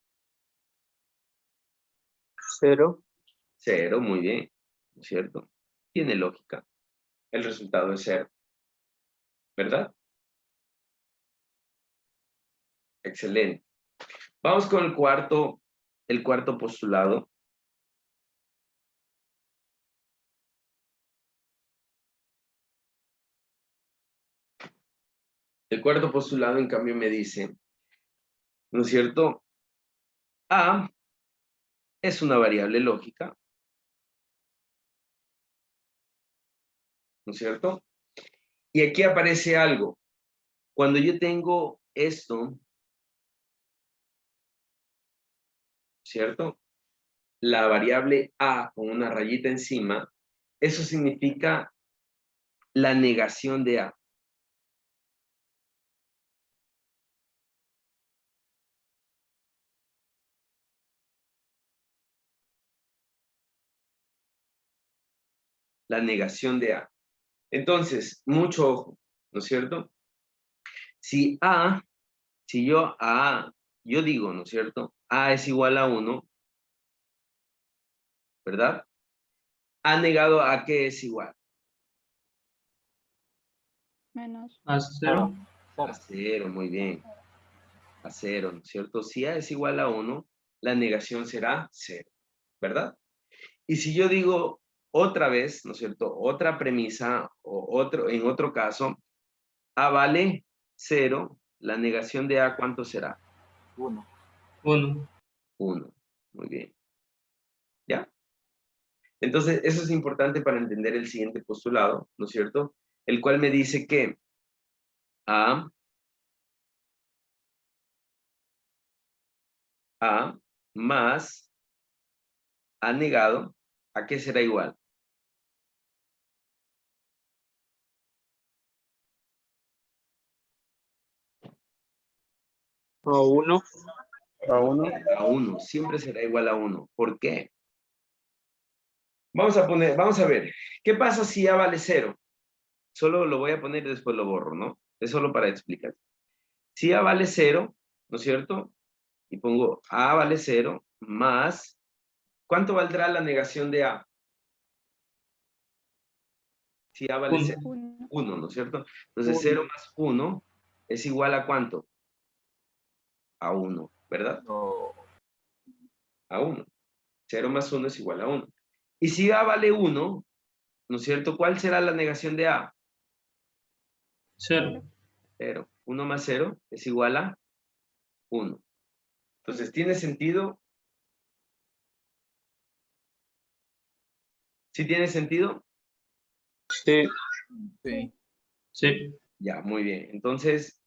0. 0, muy bien, ¿no es cierto? Tiene lógica. El resultado es 0. ¿verdad? Excelente. Vamos con el cuarto postulado. El cuarto postulado, en cambio, me dice, ¿no es cierto? A es una variable lógica, ¿no es cierto? Y aquí aparece algo. Cuando yo tengo esto, ¿cierto? La variable A con una rayita encima, eso significa la negación de A. La negación de A. Entonces, mucho ojo, ¿no es cierto? Si yo digo, ¿no es cierto? A es igual a 1, ¿verdad? Ha negado a que es igual. Menos. A 0. A 0, muy bien. A 0, ¿no es cierto? Si A es igual a 1, la negación será 0, ¿verdad? Y si yo digo otra vez, ¿no es cierto? Otra premisa o en otro caso, A vale 0, la negación de A, ¿cuánto será? 1. 1. 1. Muy bien. ¿Ya? Entonces, eso es importante para entender el siguiente postulado, ¿no es cierto? El cual me dice que A más A negado, ¿a qué será igual? A 1. A 1. A 1, siempre será igual a 1. ¿Por qué? Vamos a ver, ¿qué pasa si A vale 0? Solo lo voy a poner y después lo borro, ¿no? Es solo para explicar. Si A vale 0, ¿no es cierto? Y pongo A vale 0 más, ¿cuánto valdrá la negación de A? Si A vale 0, 1. 1, ¿no es cierto? Entonces 0 más 1 es igual a ¿cuánto? A 1, ¿verdad? No. A 1. 0 más 1 es igual a 1. Y si A vale 1, ¿no es cierto? ¿Cuál será la negación de A? 0. 0. 1 más 0 es igual a 1. Entonces, ¿tiene sentido? ¿Sí tiene sentido? Sí. Sí. Sí. Ya, muy bien. Entonces,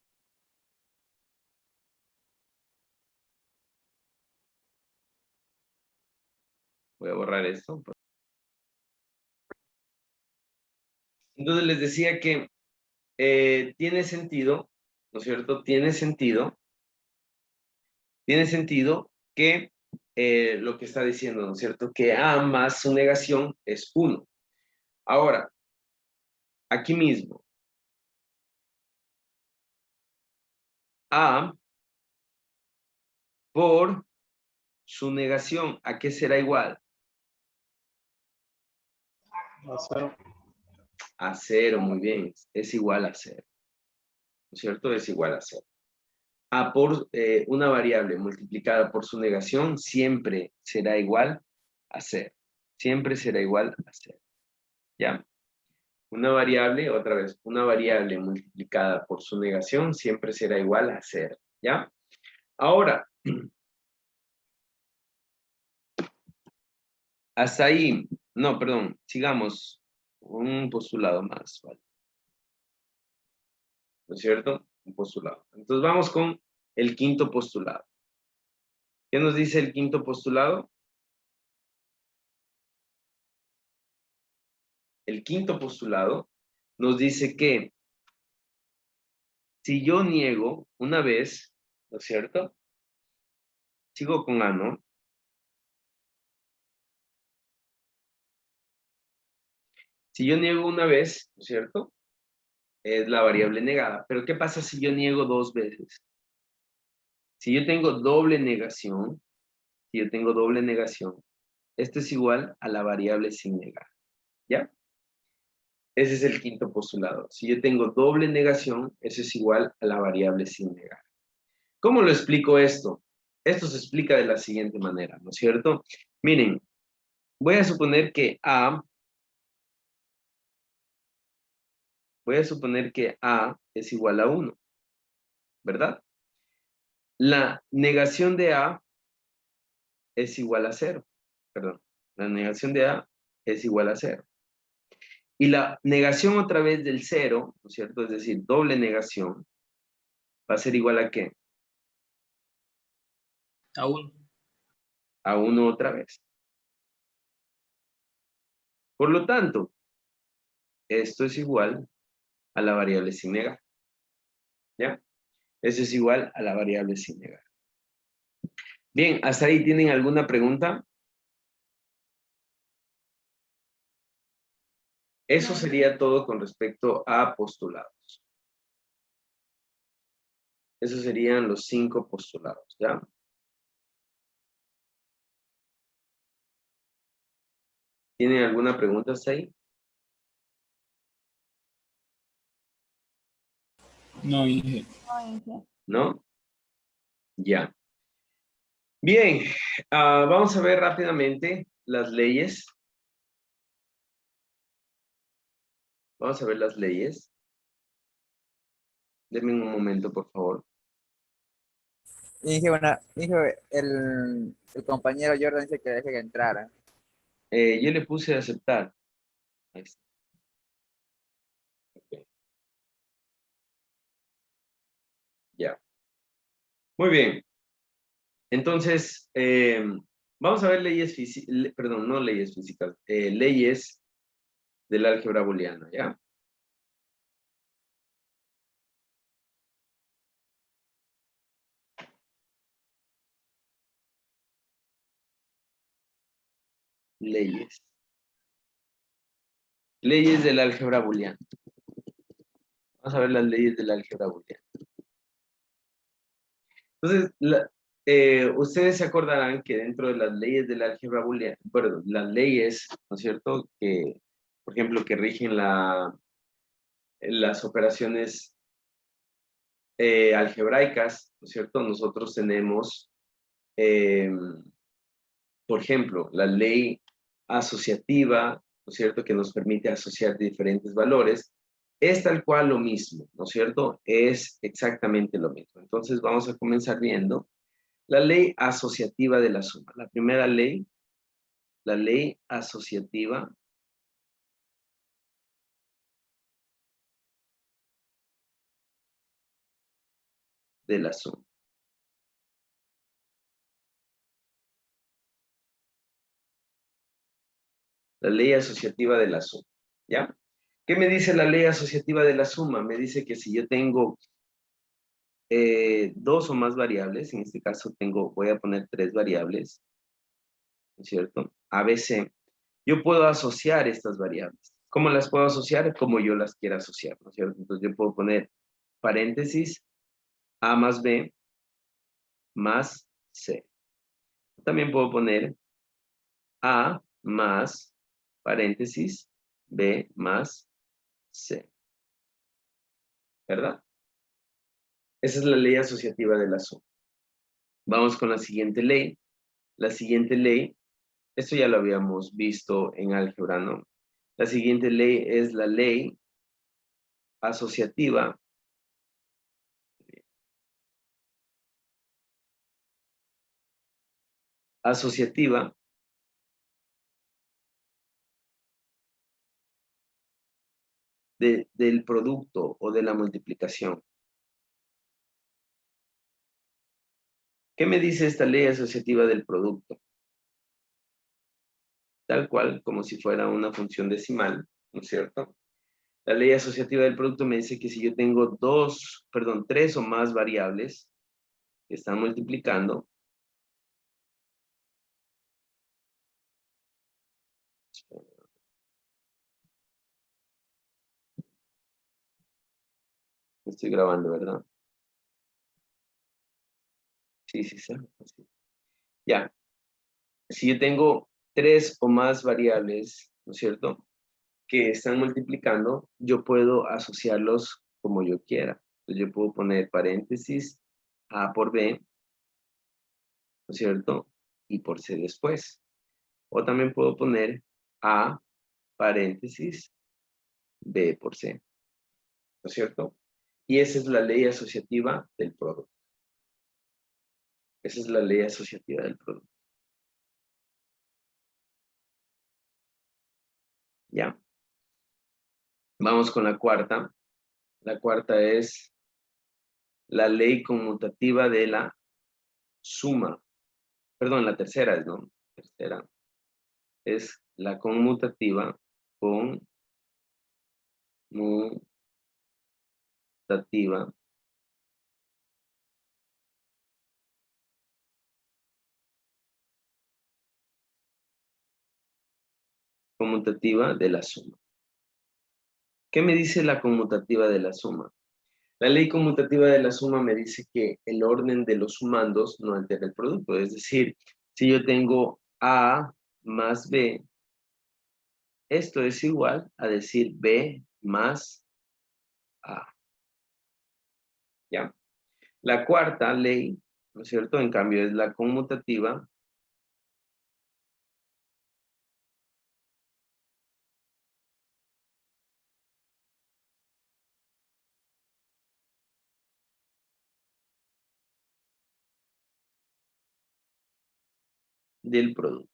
voy a borrar esto. Entonces, les decía que tiene sentido, ¿no es cierto? Tiene sentido que lo que está diciendo, ¿no es cierto? Que A más su negación es 1. Ahora, aquí mismo, A por su negación, ¿a qué será igual? A 0. A 0, muy bien. Es igual a 0. ¿No es cierto? Es igual a 0. A por una variable multiplicada por su negación siempre será igual a 0. Siempre será igual a 0. ¿Ya? Una variable, otra vez, una variable multiplicada por su negación siempre será igual a 0. ¿Ya? Ahora, hasta ahí, no, perdón, sigamos un postulado más, ¿vale? ¿No es cierto? Un postulado. Entonces vamos con el quinto postulado. ¿Qué nos dice el quinto postulado? El quinto postulado nos dice que si yo niego una vez, ¿no es cierto? Sigo con A, ¿no? Si yo niego una vez, ¿no es cierto? Es la variable negada. Pero ¿qué pasa si yo niego 2 veces? Si yo tengo doble negación, esto es igual a la variable sin negar. ¿Ya? Ese es el quinto postulado. Si yo tengo doble negación, eso es igual a la variable sin negar. ¿Cómo lo explico esto? Esto se explica de la siguiente manera, ¿no es cierto? Miren, voy a suponer que A es igual a 1, ¿verdad? La negación de A es igual a 0, perdón. La negación de A es igual a 0. Y la negación otra vez del 0, ¿no es cierto? Es decir, doble negación, va a ser igual a ¿qué? A 1. A 1 otra vez. Por lo tanto, esto es igual a la variable sin negar. ¿Ya? Eso es igual a la variable sin negar. Bien, ¿hasta ahí tienen alguna pregunta? Eso sería todo con respecto a postulados. Esos serían los 5 postulados, ¿ya? ¿Tienen alguna pregunta hasta ahí? No, Inge. No, Inge. ¿No? Ya. Bien, vamos a ver rápidamente las leyes. Vamos a ver las leyes. Denme un momento, por favor. Inge, bueno, Inge, el compañero Jordan dice que deje que entrara. Yo le puse a aceptar. Ahí está. Ok. Ya. Muy bien. Entonces, vamos a ver leyes físicas, perdón, no leyes físicas, leyes del álgebra booleana, ¿ya? Leyes. Leyes del álgebra booleana. Vamos a ver las leyes del álgebra booleana. Entonces, ustedes se acordarán que dentro de las leyes del álgebra booleana, perdón, las leyes, ¿no es cierto? Que, por ejemplo, que rigen las operaciones algebraicas, ¿no es cierto? Nosotros tenemos, por ejemplo, la ley asociativa, ¿no es cierto?, que nos permite asociar diferentes valores, es tal cual lo mismo, ¿no es cierto? Es exactamente lo mismo. Entonces vamos a comenzar viendo la ley asociativa de la suma. La primera ley, la ley asociativa de la suma. La ley asociativa de la suma, ¿ya? ¿Qué me dice la ley asociativa de la suma? Me dice que si yo tengo dos o más variables, en este caso voy a poner 3 variables, ¿no es cierto? ABC. Yo puedo asociar estas variables. ¿Cómo las puedo asociar? Como yo las quiera asociar, ¿no es cierto? Entonces yo puedo poner paréntesis A más B más C. También puedo poner A más paréntesis B más C. ¿Verdad? Esa es la ley asociativa de la suma. Vamos con la siguiente ley. La siguiente ley, esto ya lo habíamos visto en álgebra, ¿no? La siguiente ley es la ley asociativa del producto o de la multiplicación. ¿Qué me dice esta ley asociativa del producto? Tal cual, como si fuera una función decimal, ¿no es cierto? La ley asociativa del producto me dice que si yo tengo 3 o más variables que están multiplicando, estoy grabando, ¿verdad? Sí, sí, sí. Ya. Si yo tengo 3 o más variables, ¿no es cierto? que están multiplicando, yo puedo asociarlos como yo quiera. Entonces yo puedo poner paréntesis A por B, ¿no es cierto? Y por C después. O también puedo poner A paréntesis B por C, ¿no es cierto? Y esa es la ley asociativa del producto. Esa es la ley asociativa del producto. ¿Ya? Vamos con la cuarta. La cuarta es la ley conmutativa de la suma. Perdón, la tercera es, ¿no? Tercera es la conmutativa conmutativa de la suma. ¿Qué me dice la conmutativa de la suma? La ley conmutativa de la suma me dice que el orden de los sumandos no altera el producto. Es decir, si yo tengo A más B, esto es igual a decir B más A. ¿Ya? La cuarta ley, ¿no es cierto? En cambio es la conmutativa del producto.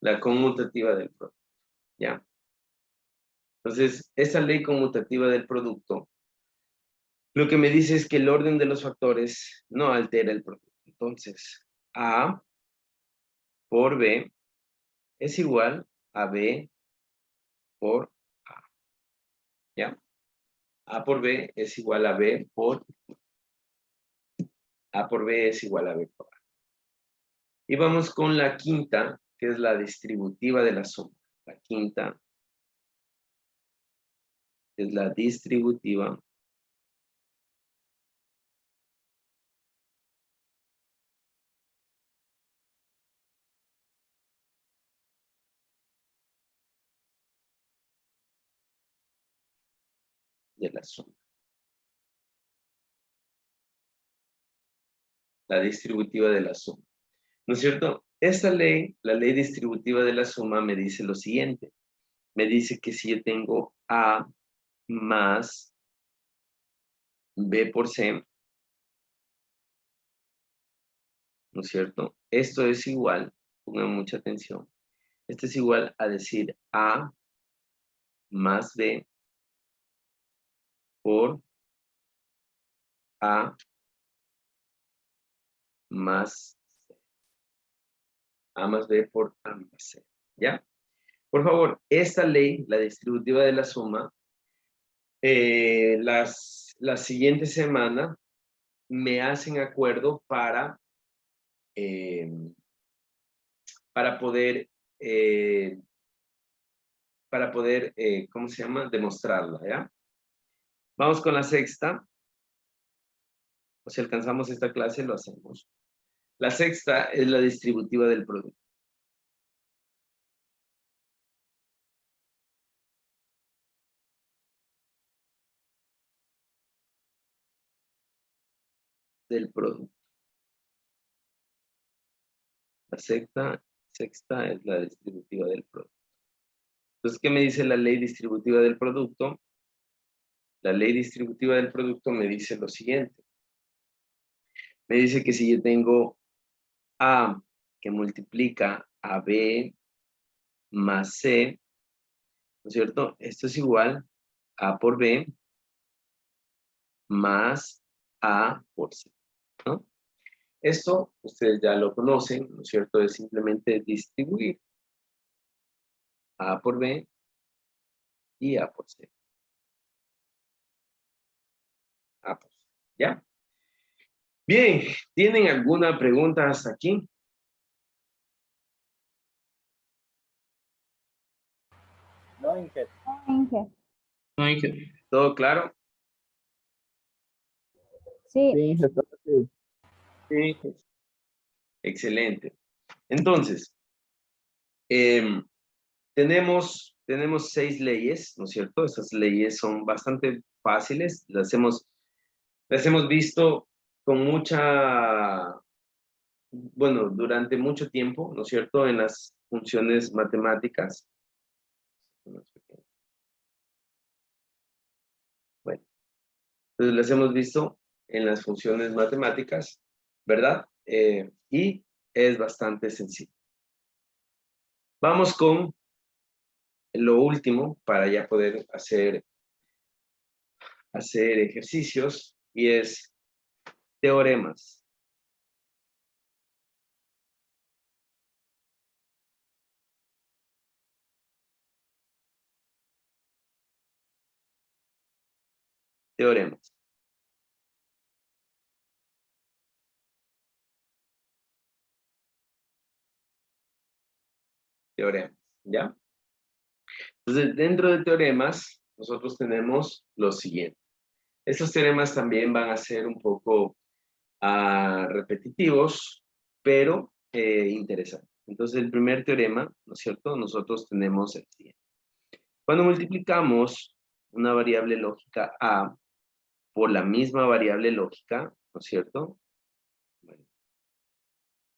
La conmutativa del producto. ¿Ya? Entonces, esa ley conmutativa del producto, lo que me dice es que el orden de los factores no altera el producto. Entonces, A por B es igual a B por A. ¿Ya? A por B es igual a B por A por B es igual a B por A. Y vamos con la quinta, que es la distributiva de la suma. La quinta es la distributiva de la suma. La distributiva de la suma. ¿No es cierto? Esta ley, la ley distributiva de la suma, me dice lo siguiente. Me dice que si yo tengo A más B por C, ¿no es cierto? Esto es igual, pongan mucha atención, esto es igual a decir A más B por A más C. A más B por A más C, ¿ya? Por favor, esta ley, la distributiva de la suma, la siguiente semana me hacen acuerdo eh, eh, para poder, ¿cómo se llama? Demostrarla, ¿ya? Vamos con la sexta. O si alcanzamos esta clase, lo hacemos. La sexta es la distributiva del producto. Del producto. La sexta es la distributiva del producto. Entonces, ¿qué me dice la ley distributiva del producto? La ley distributiva del producto me dice lo siguiente. Me dice que si yo tengo A que multiplica a B más C, ¿no es cierto? Esto es igual a por B más A por C, ¿no? Esto ustedes ya lo conocen, ¿no es cierto? Es simplemente distribuir A por B y A por C. A por C, ¿ya? Bien, ¿tienen alguna pregunta hasta aquí? No, Inge. Inge. No hay que. ¿Todo claro? Sí. Sí, sí. Sí. Excelente. Entonces, tenemos 6 leyes, ¿no es cierto? Esas leyes son bastante fáciles, las hemos visto con bueno, durante mucho tiempo, ¿no es cierto? En las funciones matemáticas. Bueno, entonces las hemos visto en las funciones matemáticas, ¿verdad? Y es bastante sencillo. Vamos con lo último para ya poder hacer ejercicios y es teoremas. Teoremas. Teoremas, ¿ya? Entonces, dentro de teoremas, nosotros tenemos lo siguiente. Estos teoremas también van a ser un poco repetitivos, pero interesantes. Entonces, el primer teorema, ¿no es cierto? Nosotros tenemos el siguiente. Cuando multiplicamos una variable lógica A por la misma variable lógica, ¿no es cierto? Bueno,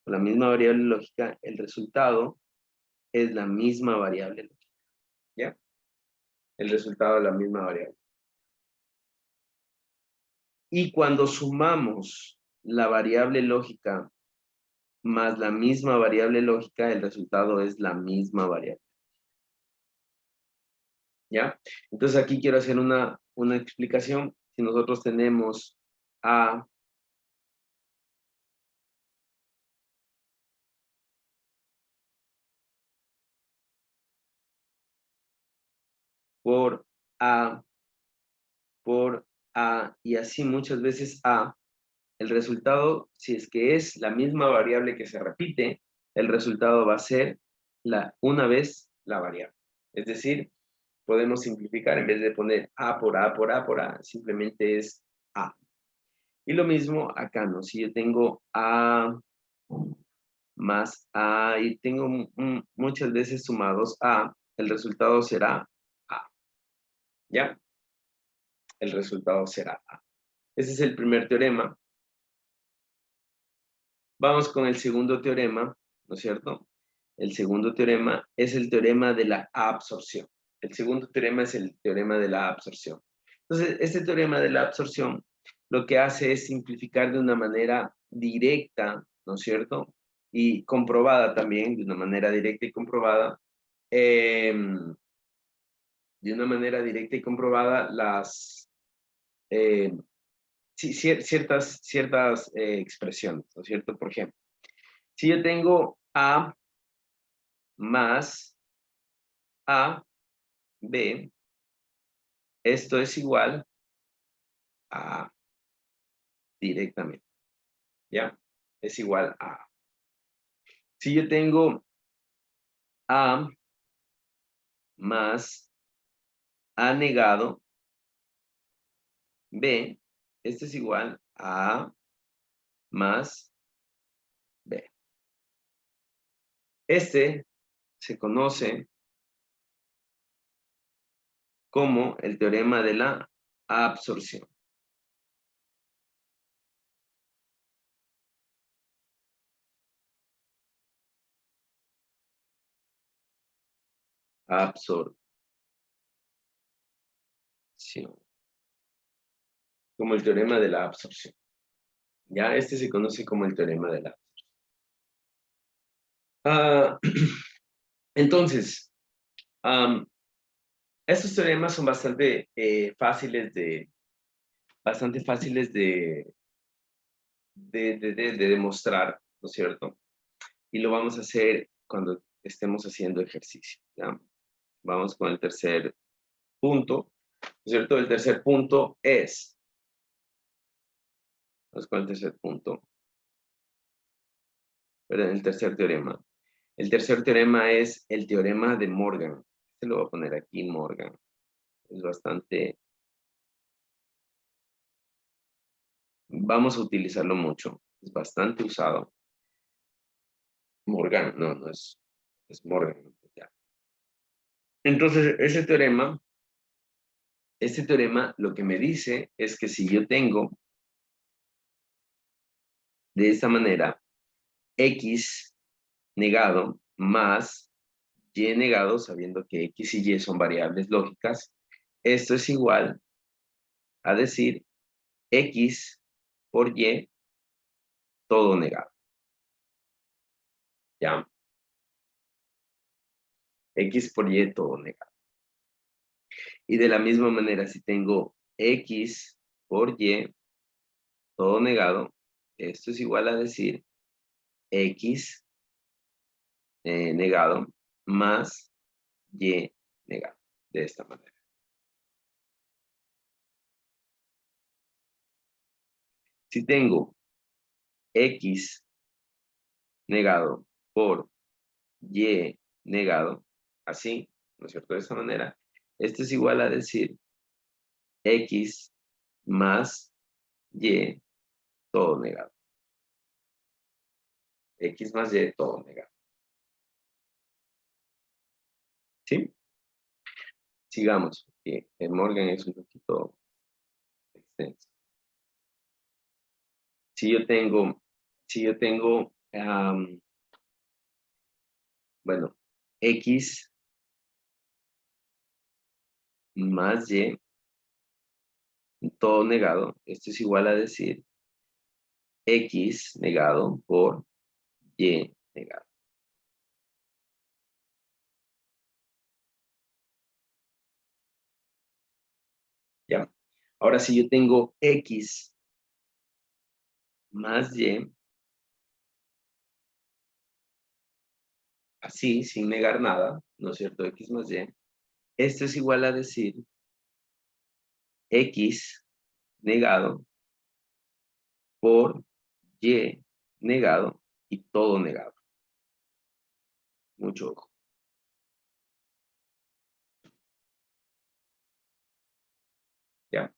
por la misma variable lógica, el resultado es la misma variable lógica, ¿ya? El resultado es la misma variable. Y cuando sumamos la variable lógica más la misma variable lógica, el resultado es la misma variable. ¿Ya? Entonces aquí quiero hacer una explicación. Si nosotros tenemos A por A por A y así muchas veces A, el resultado, si es que es la misma variable que se repite, el resultado va a ser una vez la variable. Es decir, podemos simplificar, en vez de poner A por A por A por A, simplemente es A. Y lo mismo acá, ¿no? Si yo tengo A más A y tengo muchas veces sumados A, el resultado será A. ¿Ya? El resultado será A. Ese es el primer teorema. Vamos con el segundo teorema, ¿no es cierto? El segundo teorema es el teorema de la absorción. El segundo teorema es el teorema de la absorción. Entonces, este teorema de la absorción lo que hace es simplificar de una manera directa, ¿no es cierto? Y comprobada también, de una manera directa y comprobada, ciertas expresiones, ¿no es cierto? Por ejemplo, si yo tengo A más A, B, esto es igual a A directamente, ¿ya? Es igual a A. Si yo tengo A más A negado, B, esto es igual a A más B. Este se conoce como el teorema de la absorción. Absorción. Como el teorema de la absorción. Ya, este se conoce como el teorema de la absorción. Entonces, estos teoremas son bastante fáciles de demostrar, ¿no es cierto? Y lo vamos a hacer cuando estemos haciendo ejercicio, ¿ya? Vamos con el tercer punto, ¿no es cierto? El tercer punto es, vamos con el tercer punto, perdón, el tercer teorema. El tercer teorema es el teorema de Morgan. Este lo voy a poner aquí, Morgan. Es bastante, vamos a utilizarlo mucho. Es bastante usado. Morgan, no es Morgan. Ya. Entonces, este teorema lo que me dice es que si yo tengo de esta manera X negado más Y negado, sabiendo que X y Y son variables lógicas, esto es igual a decir X por Y todo negado. ¿Ya? X por Y todo negado. Y de la misma manera, si tengo X por Y todo negado, esto es igual a decir X negado más Y negado. De esta manera. Si tengo X negado por Y negado, así, ¿no es cierto? De esta manera, esto es igual a decir X más Y todo negado. X más Y todo negado. ¿Sí? Sigamos, porque el Morgan es un poquito extenso. Si yo tengo, bueno, X más Y todo negado, esto es igual a decir X negado por Y negado. ¿Ya? Ahora, si yo tengo X más Y, así, sin negar nada, ¿no es cierto? X más Y, esto es igual a decir X negado por Y negado y todo negado. Mucho ojo. ¿Ya?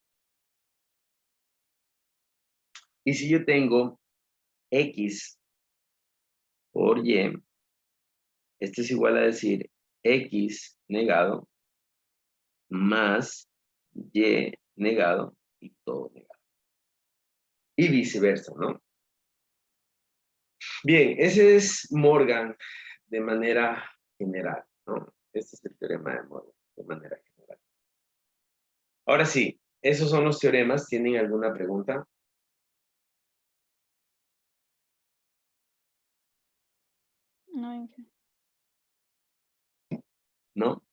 Y si yo tengo X por Y, esto es igual a decir X negado más Y negado y todo negado. Y viceversa, ¿no? Bien, ese es Morgan de manera general, ¿no? Este es el teorema de Morgan de manera general. Ahora sí, esos son los teoremas. ¿Tienen alguna pregunta? No, Inge. ¿No?